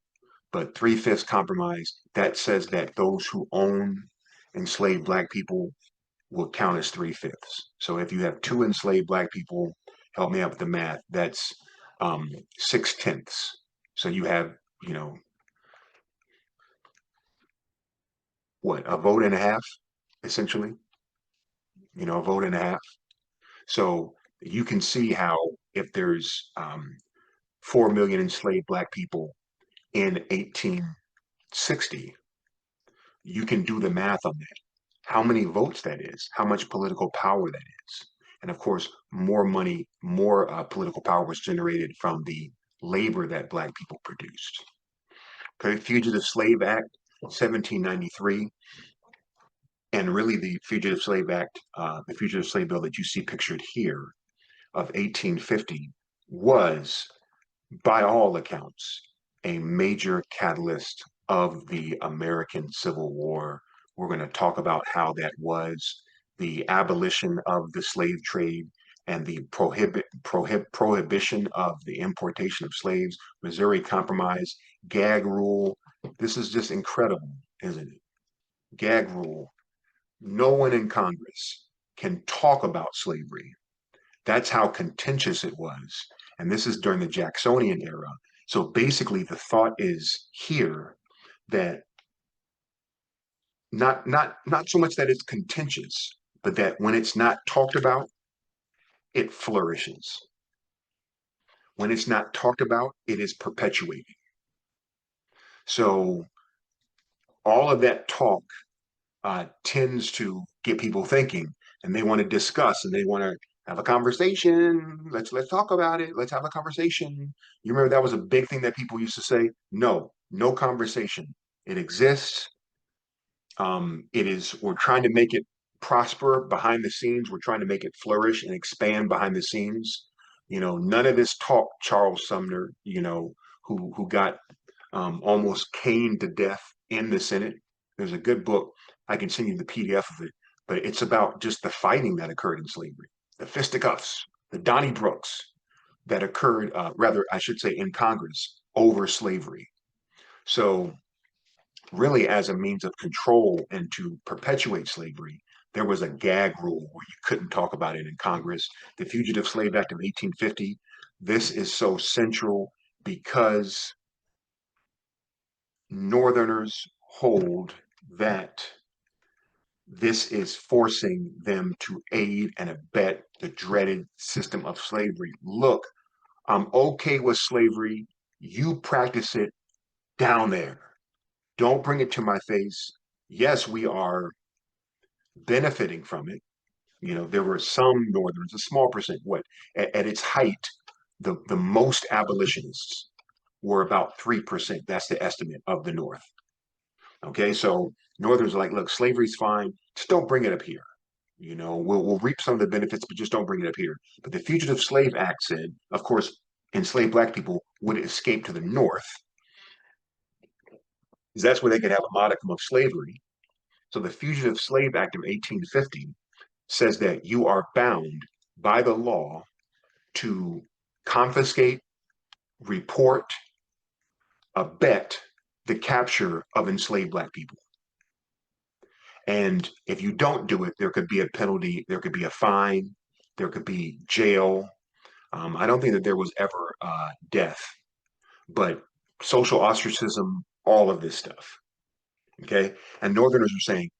But Three-Fifths Compromise, that says that those who own enslaved Black people will count as three-fifths. So if you have two enslaved Black people, help me out with the math, that's 6/10. So you have, you know, what, a vote and a half, essentially, a vote and a half. So you can see how if there's 4 million enslaved Black people in 1860, you can do the math on that. How many votes that is, how much political power that is. And of course, more money, more political power was generated from the labor that Black people produced. Okay, Fugitive Slave Act. 1793. And really, the Fugitive Slave Act, the Fugitive Slave Bill that you see pictured here of 1850 was, by all accounts, a major catalyst of the American Civil War. We're going to talk about how that was, the abolition of the slave trade and the prohibition of the importation of slaves, Missouri Compromise, gag rule. This is just incredible, isn't it? Gag rule. No one in Congress can talk about slavery. That's how contentious it was. And this is during the Jacksonian era. So basically, the thought is here that not so much that it's contentious, but that when it's not talked about, it flourishes. When it's not talked about, it is perpetuating. So all of that talk tends to get people thinking, and they want to discuss, and they want to have a conversation. Let's talk about it. Let's have a conversation. You remember that was a big thing that people used to say. No, no conversation. It exists. It is. We're trying to make it prosper behind the scenes. We're trying to make it flourish and expand behind the scenes. None of this talk. Charles Sumner, who got almost caned to death in the Senate. There's a good book. I can send you the PDF of it, but it's about just the fighting that occurred in slavery, the fisticuffs, the Donnybrooks that occurred, rather, I should say, in Congress over slavery. So, really, as a means of control and to perpetuate slavery, there was a gag rule where you couldn't talk about it in Congress. The Fugitive Slave Act of 1850, this is so central because Northerners hold that this is forcing them to aid and abet the dreaded system of slavery. Look, I'm okay with slavery. You practice it down there. Don't bring it to my face. Yes, we are benefiting from it. There were some Northerners, a small percent, at its height, the most abolitionists were about 3%. That's the estimate of the North. Okay, so Northerners are like, look, slavery's fine. Just don't bring it up here. We'll reap some of the benefits, but just don't bring it up here. But the Fugitive Slave Act said, of course, enslaved black people would escape to the North, because that's where they could have a modicum of slavery. So the Fugitive Slave Act of 1850 says that you are bound by the law to confiscate, report, abet the capture of enslaved black people. And if you don't do it, there could be a penalty, there could be a fine, there could be jail. I don't think that there was ever death, but social ostracism, all of this stuff. Okay. And Northerners are saying,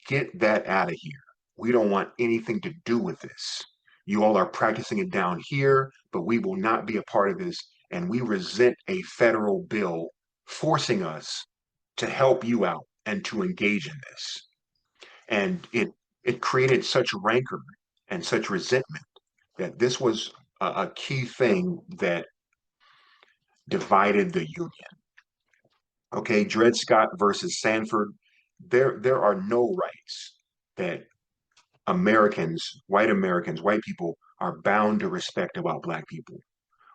get that out of here. We don't want anything to do with this. You all are practicing it down here, but we will not be a part of this. And we resent a federal bill forcing us to help you out and to engage in this. And it created such rancor and such resentment that this was a key thing that divided the Union. Okay, Dred Scott versus Sanford. There are no rights that Americans, white people are bound to respect about black people.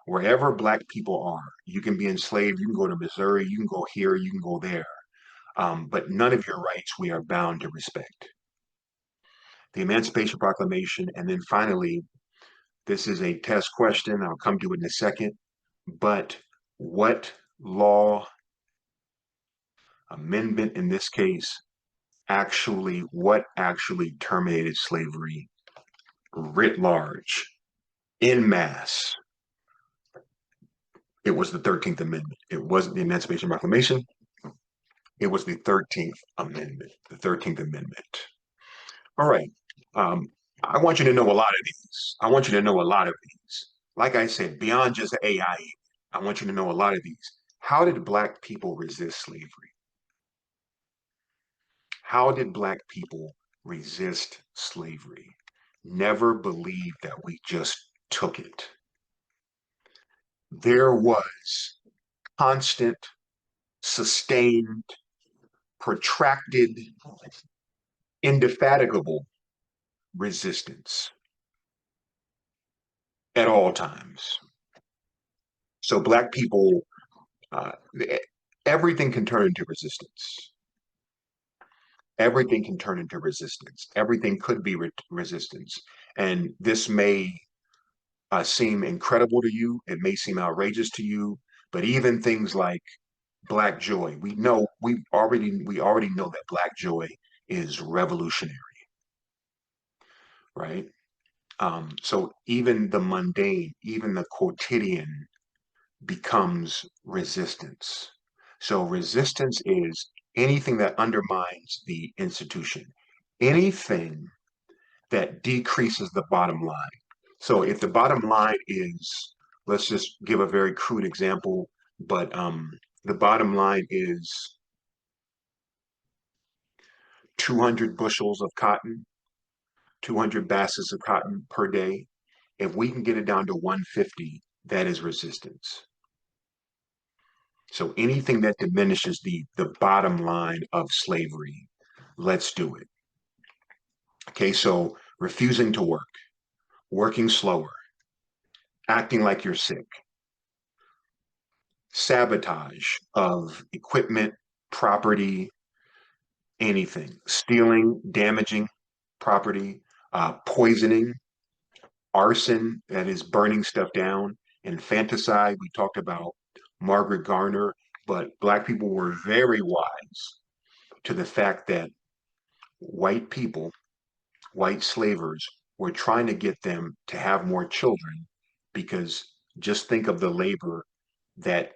Wherever black people are, you can be enslaved, you can go to Missouri, you can go here, you can go there. But none of your rights we are bound to respect. The Emancipation Proclamation, and then finally, this is a test question. I'll come to it in a second. But what law amendment in this case what actually terminated slavery writ large, in mass? It was the 13th Amendment. It wasn't the Emancipation Proclamation. It was the 13th Amendment. The 13th Amendment. All right. Um, I want you to know a lot of these. I want you to know a lot of these. Like I said, beyond just AI, I want you to know a lot of these. How did Black people resist slavery? How did Black people resist slavery? Never believe that we just took it. There was constant, sustained protracted, indefatigable resistance at all times. So Black people, uh, everything can turn into resistance. Everything can turn into resistance. Everything could be resistance. And this may seem incredible to you. It may seem outrageous to you, but even things like Black joy, we already know that Black joy is revolutionary, right? So even the mundane, even the quotidian becomes resistance. So resistance is anything that undermines the institution, anything that decreases the bottom line. So if the bottom line is, let's just give a very crude example, but the bottom line is 200 bushels of cotton, 200 baskets of cotton per day. If we can get it down to 150, that is resistance. So anything that diminishes the bottom line of slavery, let's do it. Okay, so refusing to work, working slower, acting like you're sick, sabotage of equipment, property, anything, stealing, damaging property, poisoning, arson, that is burning stuff down, infanticide. We talked about Margaret Garner, but Black people were very wise to the fact that white people, white slavers, were trying to get them to have more children because just think of the labor that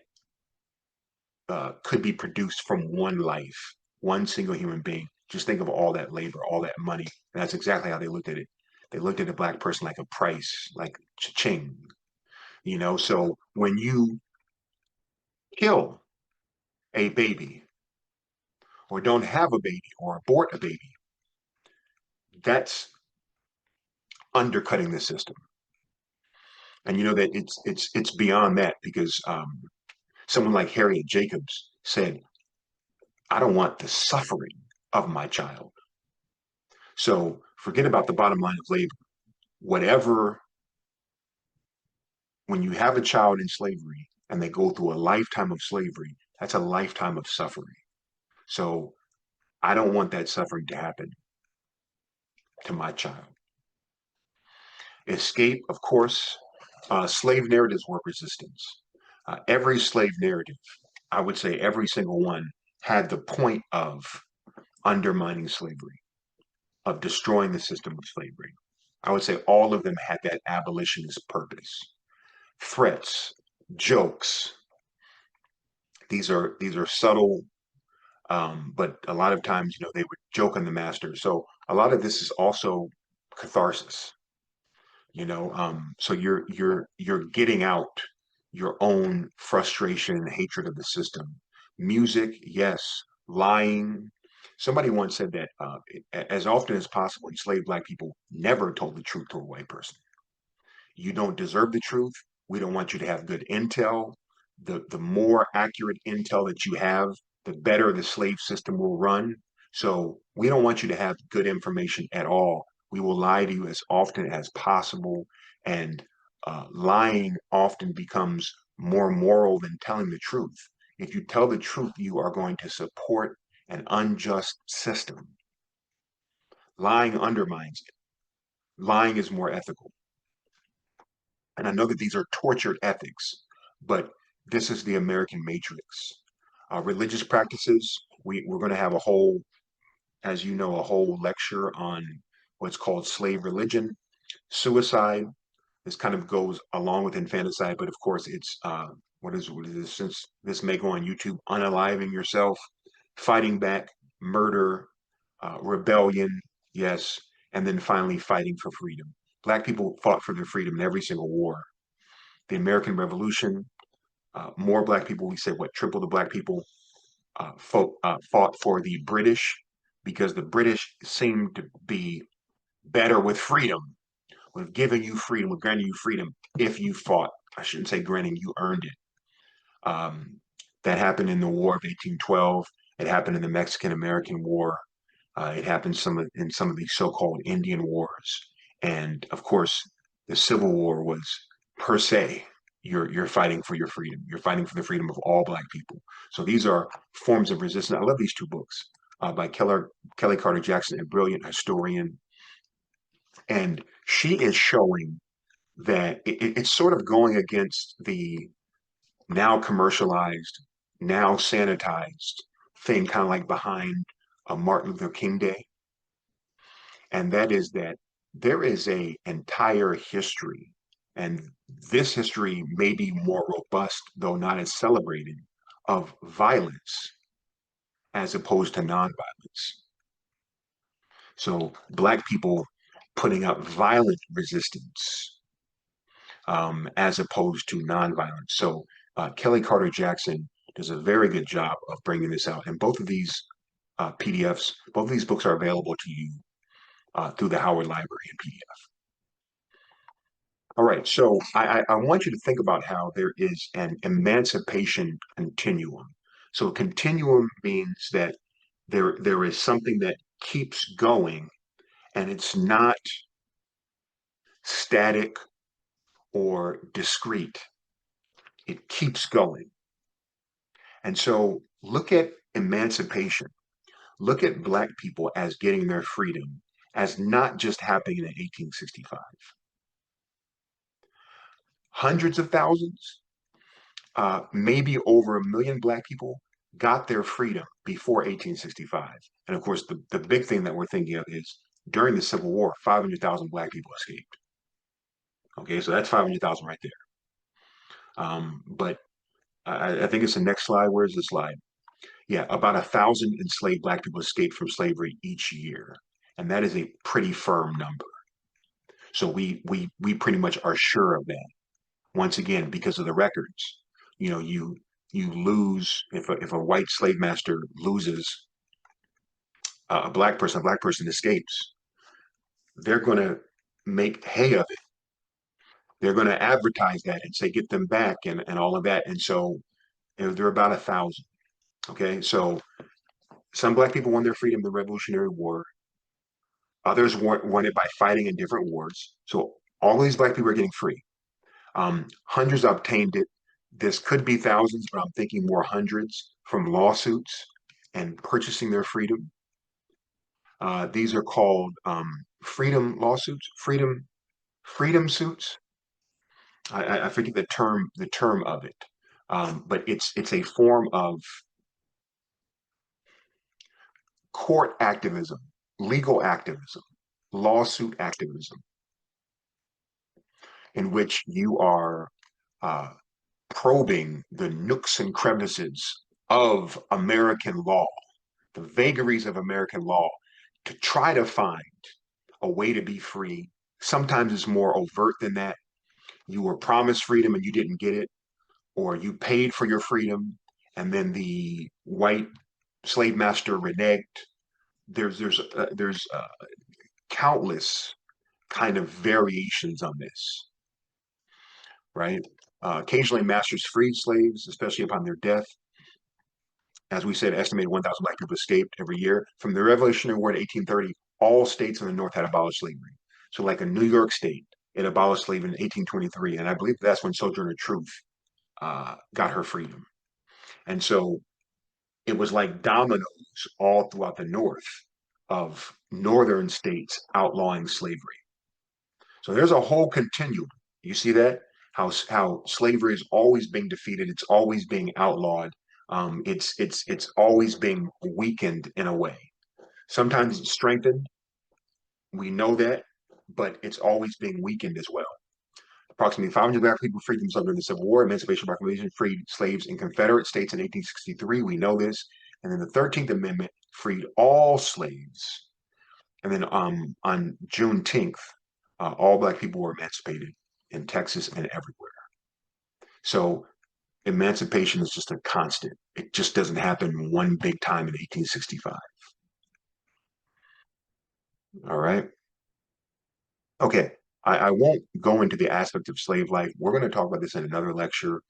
could be produced from one life, one single human being. Just think of all that labor, all that money. And that's exactly how they looked at it. They looked at a Black person like a price, like cha-ching. So when you kill a baby or don't have a baby or abort a baby, that's undercutting the system. And you know that it's beyond that because someone like Harriet Jacobs said, "I don't want the suffering of my child." So forget about the bottom line of labor. Whatever, when you have a child in slavery and they go through a lifetime of slavery, that's a lifetime of suffering. So I don't want that suffering to happen to my child. Escape, of course, slave narratives were resistance. Every slave narrative, I would say every single one, had the point of undermining slavery, of destroying the system of slavery. I would say all of them had that abolitionist purpose. Threats, jokes, these are subtle, but a lot of times, they would joke on the master. So a lot of this is also catharsis. So you're getting out your own frustration and hatred of the system. Music, yes. Lying. Somebody once said that as often as possible, enslaved Black people never told the truth to a white person. You don't deserve the truth. We don't want you to have good intel. The more accurate intel that you have, the better the slave system will run. So we don't want you to have good information at all. We will lie to you as often as possible. And lying often becomes more moral than telling the truth. If you tell the truth, you are going to support an unjust system. Lying undermines it. Lying is more ethical. And I know that these are tortured ethics, but this is the American matrix. Religious practices, we're going to have a whole, as you know, a whole lecture on what's called slave religion. Suicide, this kind of goes along with infanticide, but of course it's, what is this, since this may go on YouTube, unaliving yourself, fighting back, murder, rebellion, yes, and then finally fighting for freedom. Black people fought for their freedom in every single war. The American Revolution, more Black people, we said what, triple the Black people fought for the British because the British seemed to be better with freedom, with giving you freedom, with granting you freedom if you fought. I shouldn't say granting, you earned it. That happened in the War of 1812. It happened in the Mexican-American War. It happened in some of these so-called Indian wars, and of course, the Civil War was per se you're fighting for your freedom. You're fighting for the freedom of all Black people. So these are forms of resistance. I love these two books by Kelly Carter Jackson, a brilliant historian, and she is showing that it's sort of going against the now commercialized, now sanitized thing, kind of like behind a Martin Luther King Day, and that is that there is a entire history, and this history may be more robust, though not as celebrated, of violence as opposed to nonviolence. So Black people putting up violent resistance as opposed to nonviolence. So Kelly Carter Jackson does a very good job of bringing this out. And both of these PDFs, both of these books are available to you through the Howard Library in PDF. All right, so I want you to think about how there is an emancipation continuum. So a continuum means that there is something that keeps going and it's not static or discrete. It keeps going. And so look at emancipation. Look at Black people as getting their freedom as not just happening in 1865. Hundreds of thousands, maybe over 1 million Black people got their freedom before 1865. And of course, the big thing that we're thinking of is during the Civil War, 500,000 Black people escaped. Okay, so that's 500,000 right there. But I think it's the next slide. Where's the slide? Yeah, about 1,000 enslaved Black people escaped from slavery each year. And that is a pretty firm number. So we pretty much are sure of that. Once again, because of the records, you know, you lose if a white slave master loses a black person escapes, they're going to make hay of it. They're going to advertise that and say get them back and all of that. And so they're about 1,000. Okay, so some Black people won their freedom in the Revolutionary War. Others won it by fighting in different wars. So all of these Black people are getting free. Hundreds obtained it. This could be thousands, but I'm thinking more hundreds from lawsuits and purchasing their freedom. These are called freedom lawsuits, freedom suits. I forget the term of it, but it's a form of court activism, legal activism, lawsuit activism, in which you are uh, probing the nooks and crevices of American law, the vagaries of American law, to try to find a way to be free. Sometimes it's more overt than that. You were promised freedom and you didn't get it, or you paid for your freedom and then the white slave master reneged. There's countless kind of variations on this, right? Occasionally, masters freed slaves, especially upon their death. As we said, estimated 1,000 Black people escaped every year. From the Revolutionary War to 1830, all states in the North had abolished slavery. So, like a New York state, it abolished slavery in 1823. And I believe that's when Sojourner Truth got her freedom. And so it was like dominoes all throughout the North of northern states outlawing slavery. So there's a whole continuum. You see that? How slavery is always being defeated, it's always being outlawed, it's always being weakened in a way. Sometimes it's strengthened, we know that, but it's always being weakened as well. Approximately 500 Black people freed themselves during the Civil War. Emancipation Proclamation freed slaves in Confederate states in 1863. We know this. And then the 13th Amendment freed all slaves. And then on Juneteenth, all Black people were emancipated in Texas and everywhere. So emancipation is just a constant. It just doesn't happen one big time in 1865. All right. Okay. I won't go into the aspect of slave life. We're going to talk about this in another lecture.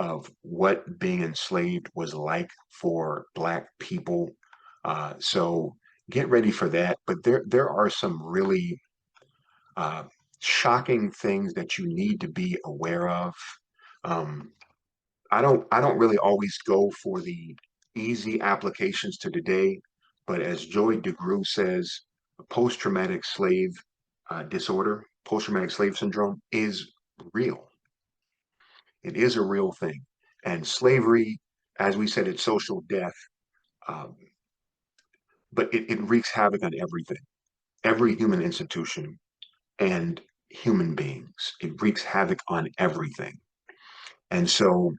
of what being enslaved was like for Black people. So get ready for that. But there are some really uh, shocking things that you need to be aware of. Um, I don't really always go for the easy applications to today, but as Joy DeGruy says, post-traumatic slave disorder, post-traumatic slave syndrome is real. It is a real thing. And slavery, as we said, it's social death, um, but it wreaks havoc on everything, every human institution and human beings. It wreaks havoc on everything. And so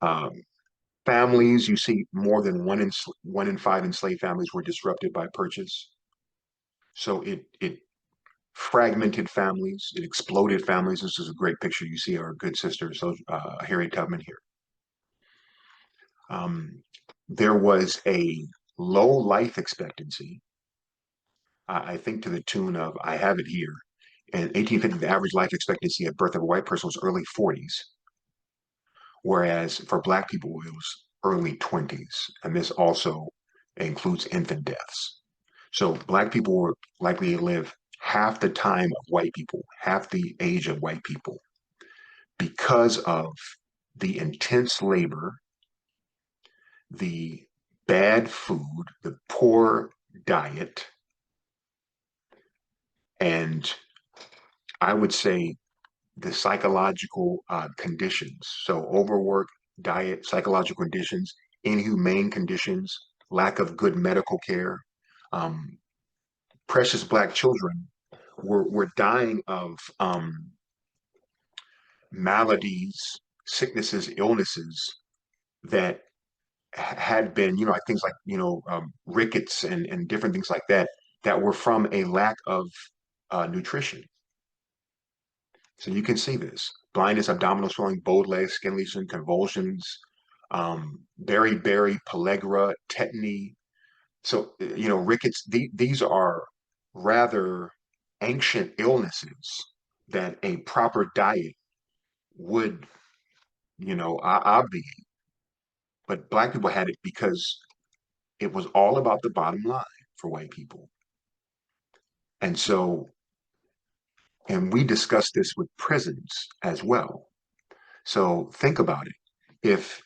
um, families, you see more than one in five enslaved families were disrupted by purchase. So it fragmented families, it exploded families. This is a great picture. You see our good sister, so Harriet Tubman here. Um, there was a low life expectancy, I think to the tune of, I have it here. In 1850, the average life expectancy at birth of a white person was early 40s, whereas for Black people, it was early 20s. And this also includes infant deaths. So Black people were likely to live half the time of white people, half the age of white people, because of the intense labor, the bad food, the poor diet, and I would say the psychological conditions. So overwork, diet, psychological conditions, inhumane conditions, lack of good medical care. Um, Precious Black children were dying of maladies, sicknesses, illnesses that had been, like things like, rickets and different things like that, that were from a lack of nutrition. So you can see this blindness, abdominal swelling, bowed legs, skin lesion, convulsions, beriberi, pellagra, tetany. So, rickets, these are rather ancient illnesses that a proper diet would, obviate. But Black people had it because it was all about the bottom line for white people. And so, and we discussed this with prisons as well. So think about it. If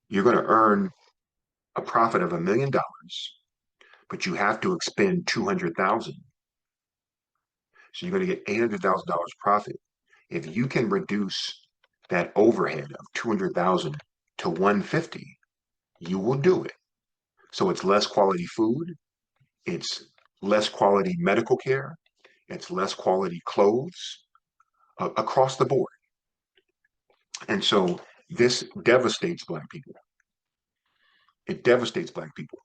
you're going to earn a profit of $1 million, but you have to expend 200,000. So you're going to get $800,000 profit. If you can reduce that overhead of 200,000 to 150, you will do it. So it's less quality food, it's less quality medical care, it's less quality clothes across the board. And so this devastates Black people. It devastates Black people.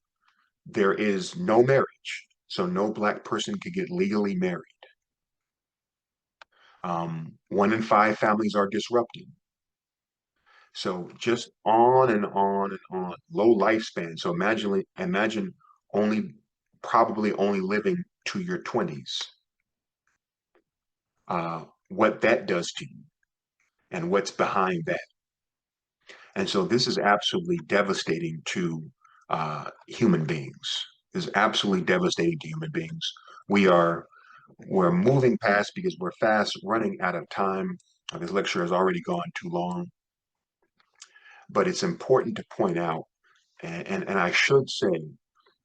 There is no marriage, so no Black person could get legally married. 1 in 5 families are disrupted. So just on and on and on. Low lifespan. So imagine only probably only living to your 20s. What that does to you and what's behind that. And so this is absolutely devastating to human beings. This is absolutely devastating to human beings. We are we're moving past because we're fast running out of time. This lecture has already gone too long, but it's important to point out, and I should say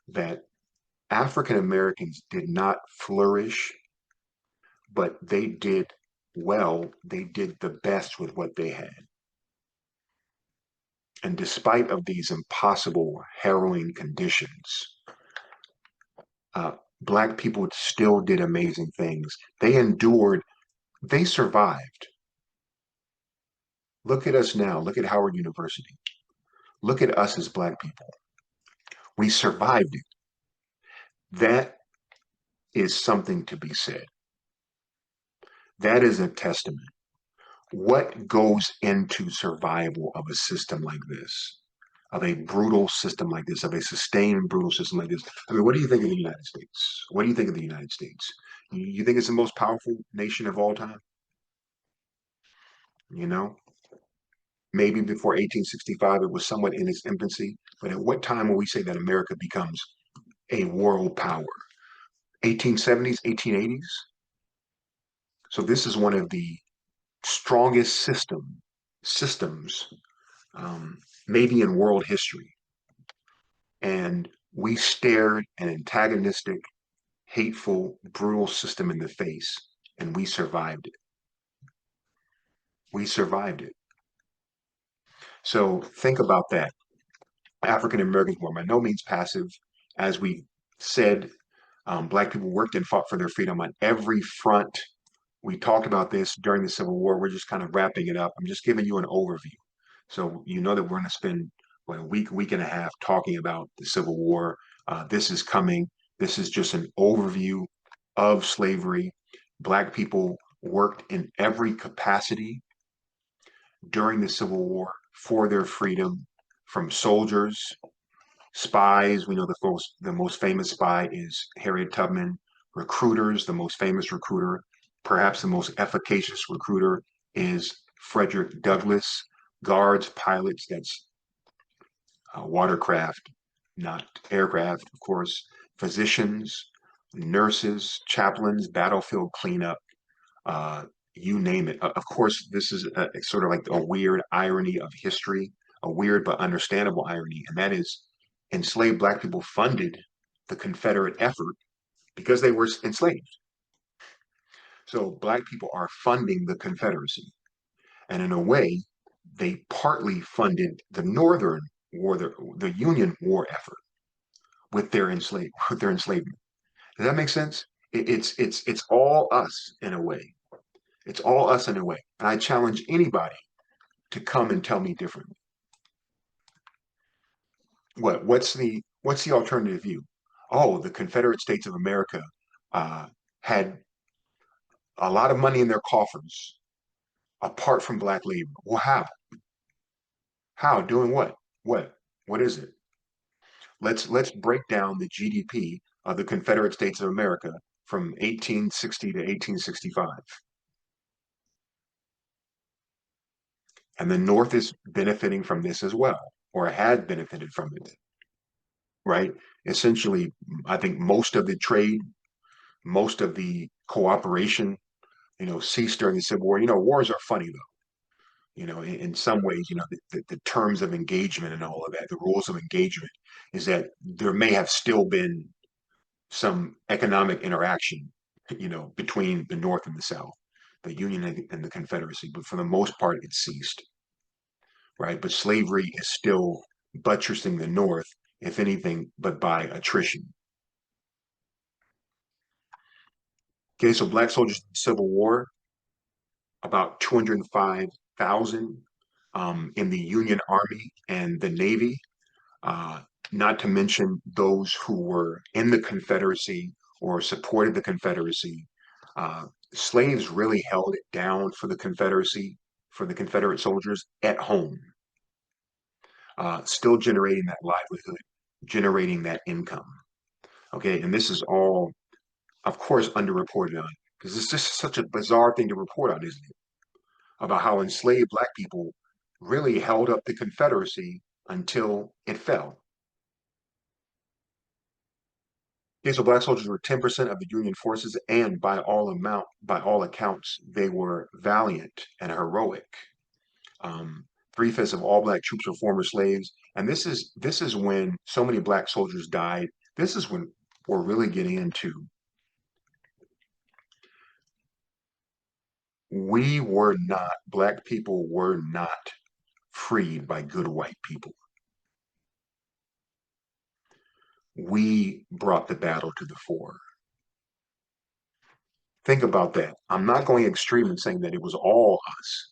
that African Americans did not flourish, but they did well. They did the best with what they had. And despite of these impossible, harrowing conditions, uh, Black people still did amazing things. They endured, they survived. Look at us now. Look at Howard University. Look at us as Black people. We survived it. That is something to be said. That is a testament. What goes into survival of a system like this, of a brutal system like this, of a sustained brutal system like this? I mean, what do you think of the United States? What do you think of the United States? You think it's the most powerful nation of all time? You know? maybe before 1865, it was somewhat in its infancy. But at what time will we say that America becomes a world power? 1870s, 1880s? So this is one of the strongest systems, um, maybe in world history. And we stared an antagonistic, hateful, brutal system in the face, and we survived it. We survived it. So think about that. African Americans were by no means passive. As we said, Black people worked and fought for their freedom on every front. We talked about this during the Civil War. We're just kind of wrapping it up. I'm just giving you an overview. So you know that we're going to spend a week and a half talking about the Civil War. This is coming. This is just an overview of slavery. Black people worked in every capacity during the Civil War for their freedom, from soldiers, spies. We know the most famous spy is Harriet Tubman. Recruiters, the most famous recruiter, perhaps the most efficacious recruiter, is Frederick Douglass. Guards, pilots, that's watercraft, not aircraft, of course. Physicians, nurses, chaplains, battlefield cleanup, uh, you name it. Of course, this is sort of like a weird irony of history, a weird but understandable irony, and that is enslaved Black people funded the Confederate effort because they were enslaved. So Black people are funding the Confederacy. And in a way, they partly funded the Northern War, the Union war effort with their enslavement. Does that make sense? It's all us in a way. It's all us in a way. And I challenge anybody to come and tell me differently. What's the alternative view? Oh, the Confederate States of America uh, had a lot of money in their coffers apart from Black labor. Well, how? How? Doing what? What? What is it? Let's break down the GDP of the Confederate States of America from 1860 to 1865. And the North is benefiting from this as well, or had benefited from it, right? Essentially, I think most of the trade, most of the cooperation, ceased during the Civil War. Wars are funny though. In some ways, the terms of engagement and all of that, the rules of engagement, is that there may have still been some economic interaction, between the North and the South, the Union and the Confederacy, but for the most part, it ceased, right? But slavery is still buttressing the North, if anything, but by attrition. Okay, so Black soldiers in the Civil War, about 205,000 in the Union Army and the Navy, uh, not to mention those who were in the Confederacy or supported the Confederacy. Uh, Slaves really held it down for the Confederacy, for the Confederate soldiers at home, still generating that livelihood, generating that income. Okay, and this is all, of course, underreported on because it's just such a bizarre thing to report on, isn't it? About how enslaved Black people really held up the Confederacy until it fell. Okay, so Black soldiers were 10% of the Union forces, and by all accounts, they were valiant and heroic. 3/5 of all Black troops were former slaves, and this is when so many Black soldiers died. This is when we're really getting into Black people were not freed by good white people. We brought the battle to the fore. Think about that. I'm not going extreme in saying that it was all us.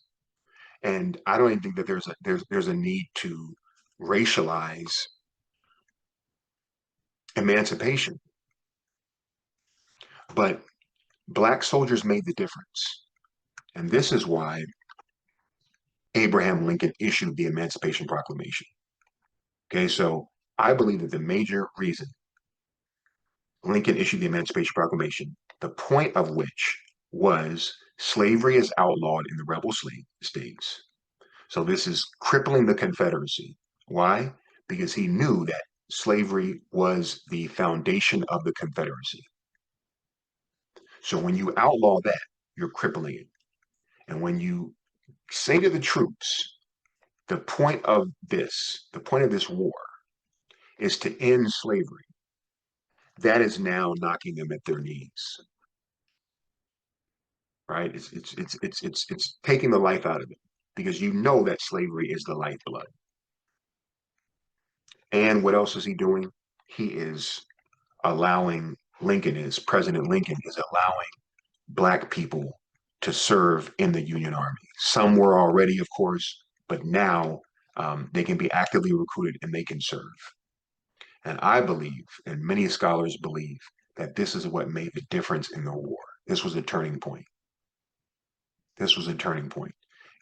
And I don't even think that there's a need to racialize emancipation. But Black soldiers made the difference. And this is why Abraham Lincoln issued the Emancipation Proclamation. Okay, so I believe that the major reason Lincoln issued the Emancipation Proclamation, the point of which was slavery is outlawed in the rebel slave states. So this is crippling the Confederacy. Why? Because he knew that slavery was the foundation of the Confederacy. So when you outlaw that, you're crippling it. And when you say to the troops, the point of this war is to end slavery, that is now knocking them at their knees, right? It's taking the life out of them because you know that slavery is the lifeblood. And what else is he doing? He is allowing President Lincoln is allowing Black people to serve in the Union Army. Some were already, of course, but now they can be actively recruited and they can serve. And I believe, and many scholars believe, that this is what made the difference in the war. This was a turning point. This was a turning point.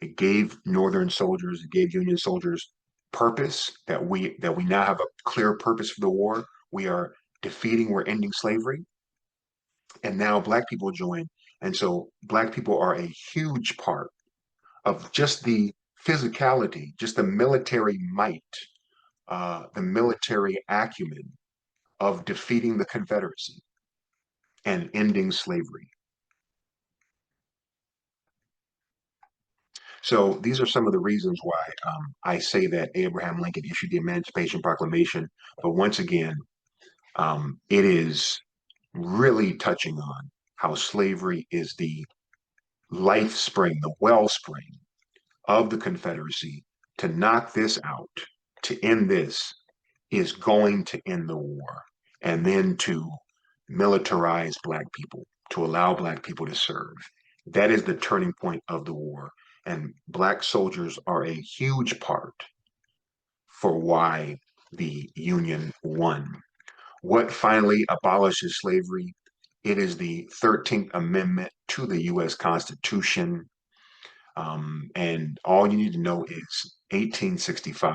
It gave Northern soldiers, it gave Union soldiers purpose that we now have a clear purpose for the war. We are defeating, we're ending slavery, and now Black people join. And so Black people are a huge part of just the physicality, just the military might, the military acumen of defeating the Confederacy and ending slavery. So these are some of the reasons why I say that Abraham Lincoln issued the Emancipation Proclamation. But once again, it is really touching on how slavery is the life spring, the wellspring of the Confederacy. To knock this out, to end this, is going to end the war, and then to militarize Black people, to allow Black people to serve. That is the turning point of the war. And Black soldiers are a huge part for why the Union won. What finally abolishes slavery? It is the 13th Amendment to the U.S. Constitution. And all you need to know is 1865.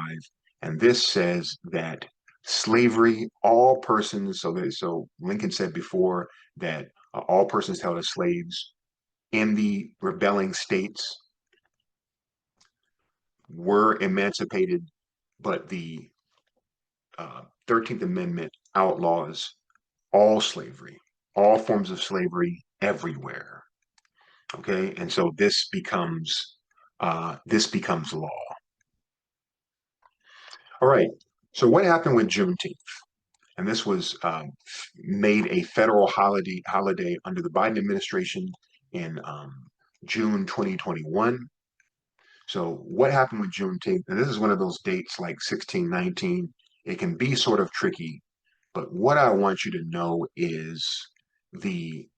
And this says that slavery, all persons, so Lincoln said before that all persons held as slaves in the rebelling states were emancipated, but the 13th Amendment outlaws all slavery, all forms of slavery everywhere. Okay, and so this becomes law. All right. So what happened with Juneteenth? And this was made a federal holiday under the Biden administration in June 2021. So what happened with Juneteenth? And this is one of those dates like 1619. It can be sort of tricky, but what I want you to know is the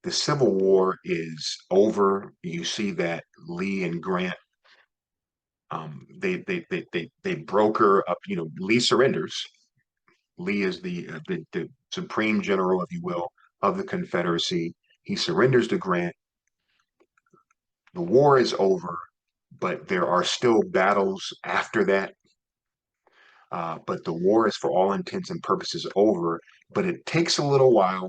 the Civil War is over. You see that Lee and Grant, they broker up. You know, Lee surrenders. Lee is the supreme general, if you will, of the Confederacy. He surrenders to Grant. The war is over, but there are still battles after that. But the war is, for all intents and purposes, over. But it takes a little while.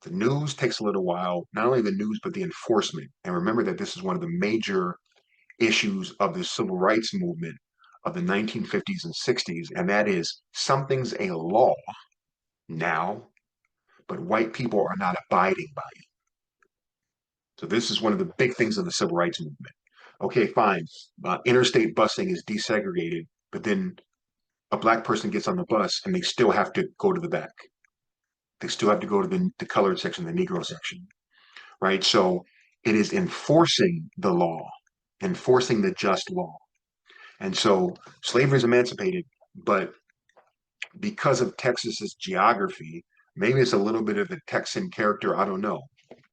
The news takes a little while. Not only the news, but the enforcement. And remember that this is one of the major issues of the civil rights movement of the 1950s and 60s, and that is something's a law now, but white people are not abiding by it. So this is one of the big things of the civil rights movement. Okay, fine. Interstate busing is desegregated, but then a Black person gets on the bus and they still have to go to the back. They still have to go to the colored section, the Negro section, right? So it is enforcing the law, enforcing the just law. And so slavery is emancipated, but because of Texas's geography, maybe it's a little bit of the Texan character, I don't know.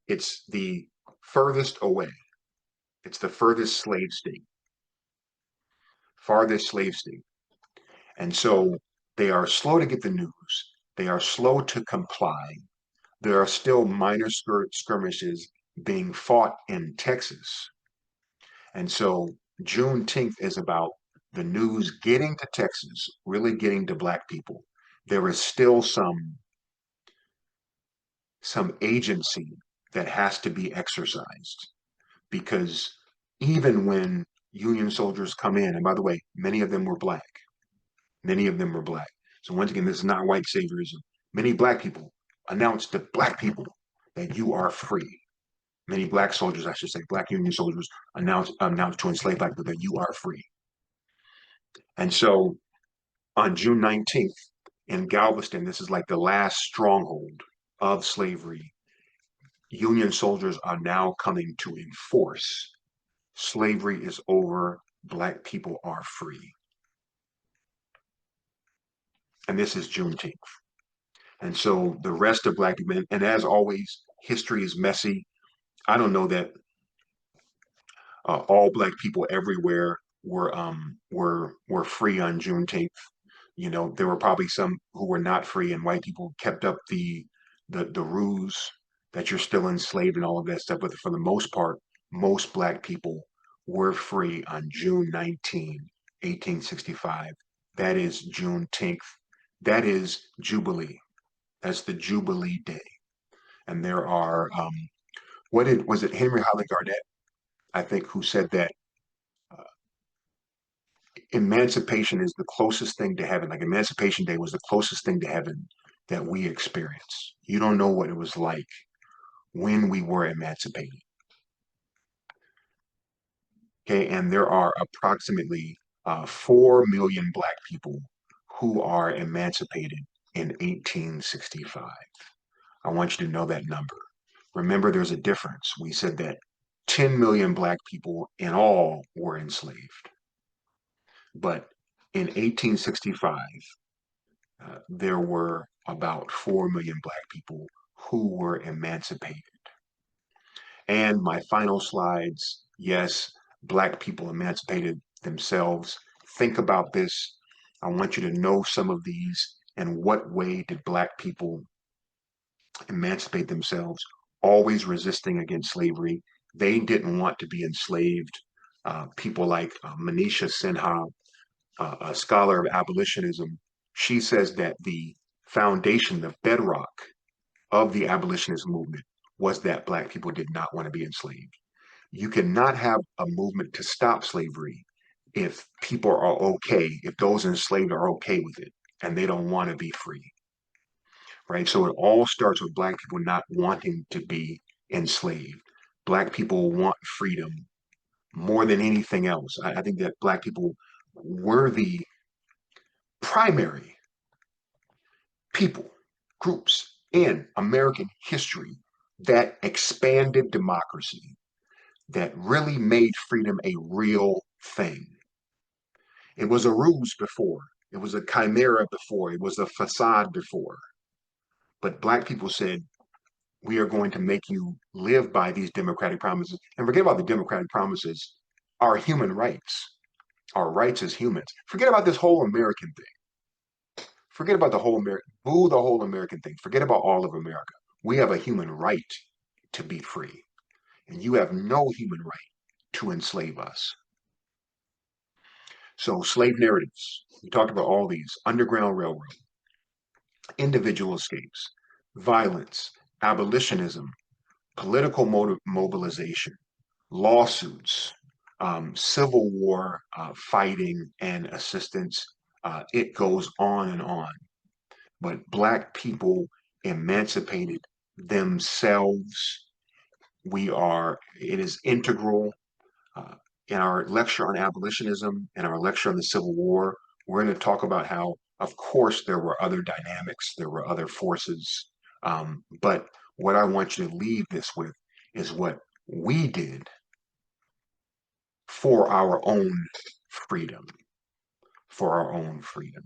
It's the furthest away. It's the farthest slave state. And so they are slow to get the news. They are slow to comply. There are still minor skirmishes being fought in Texas. And so Juneteenth is about the news getting to Texas, really getting to Black people. There is still some agency that has to be exercised because even when Union soldiers come in. And by the way, many of them were black. Many of them were black. So once again, this is not white saviorism. Many black people announced to black people that you are free. Many black soldiers, I should say, black Union soldiers announced to enslaved black people that you are free. And so on June 19th in Galveston, this is like the last stronghold of slavery. Union soldiers are now coming to enforce slavery is over, black people are free. And this is Juneteenth. And so the rest of black people, and as always, history is messy. I don't know that all black people everywhere were free on Juneteenth. You know, there were probably some who were not free, and white people kept up the ruse that you're still enslaved and all of that stuff. But for the most part, most black people were free on June 19, 1865. That is Juneteenth. That is Jubilee. That's the Jubilee Day. And there are was it Henry Highland Garnett, I think, who said that uh, emancipation is the closest thing to heaven. Like Emancipation Day was the closest thing to heaven that we experience. You don't know what it was like when we were emancipated. Okay, and there are approximately 4 million black people who are emancipated in 1865. I want you to know that number. Remember, there's a difference. We said that 10 million black people in all were enslaved. But in 1865, there were about 4 million black people who were emancipated. And my final slides, yes, black people emancipated themselves. Think about this. I want you to know some of these and what way did black people emancipate themselves, always resisting against slavery. They didn't want to be enslaved. People like Manisha Sinha, a scholar of abolitionism, she says that the foundation, the bedrock of the abolitionist movement was that black people did not want to be enslaved. You cannot have a movement to stop slavery if people are okay, if those enslaved are okay with it and they don't want to be free, right? So it all starts with black people not wanting to be enslaved. Black people want freedom more than anything else. I think that black people were the primary people, groups in American history that expanded democracy, that really made freedom a real thing. It was a ruse before, it was a chimera before, it was a facade before. But black people said, we are going to make you live by these democratic promises. And forget about the democratic promises, our human rights, our rights as humans. Forget about this whole American thing. Forget about the whole American, boo the whole American thing. Forget about all of America. We have a human right to be free. And you have no human right to enslave us. So slave narratives, we talked about all these: Underground Railroad, individual escapes, violence, abolitionism, political mobilization, lawsuits, Civil War fighting and assistance. It goes on and on. But black people emancipated themselves. It is integral. Uh, in our lecture on abolitionism and our lecture on the Civil War, we're going to talk about how, of course, there were other dynamics, there were other forces. But what I want you to leave this with is what we did for our own freedom, for our own freedom.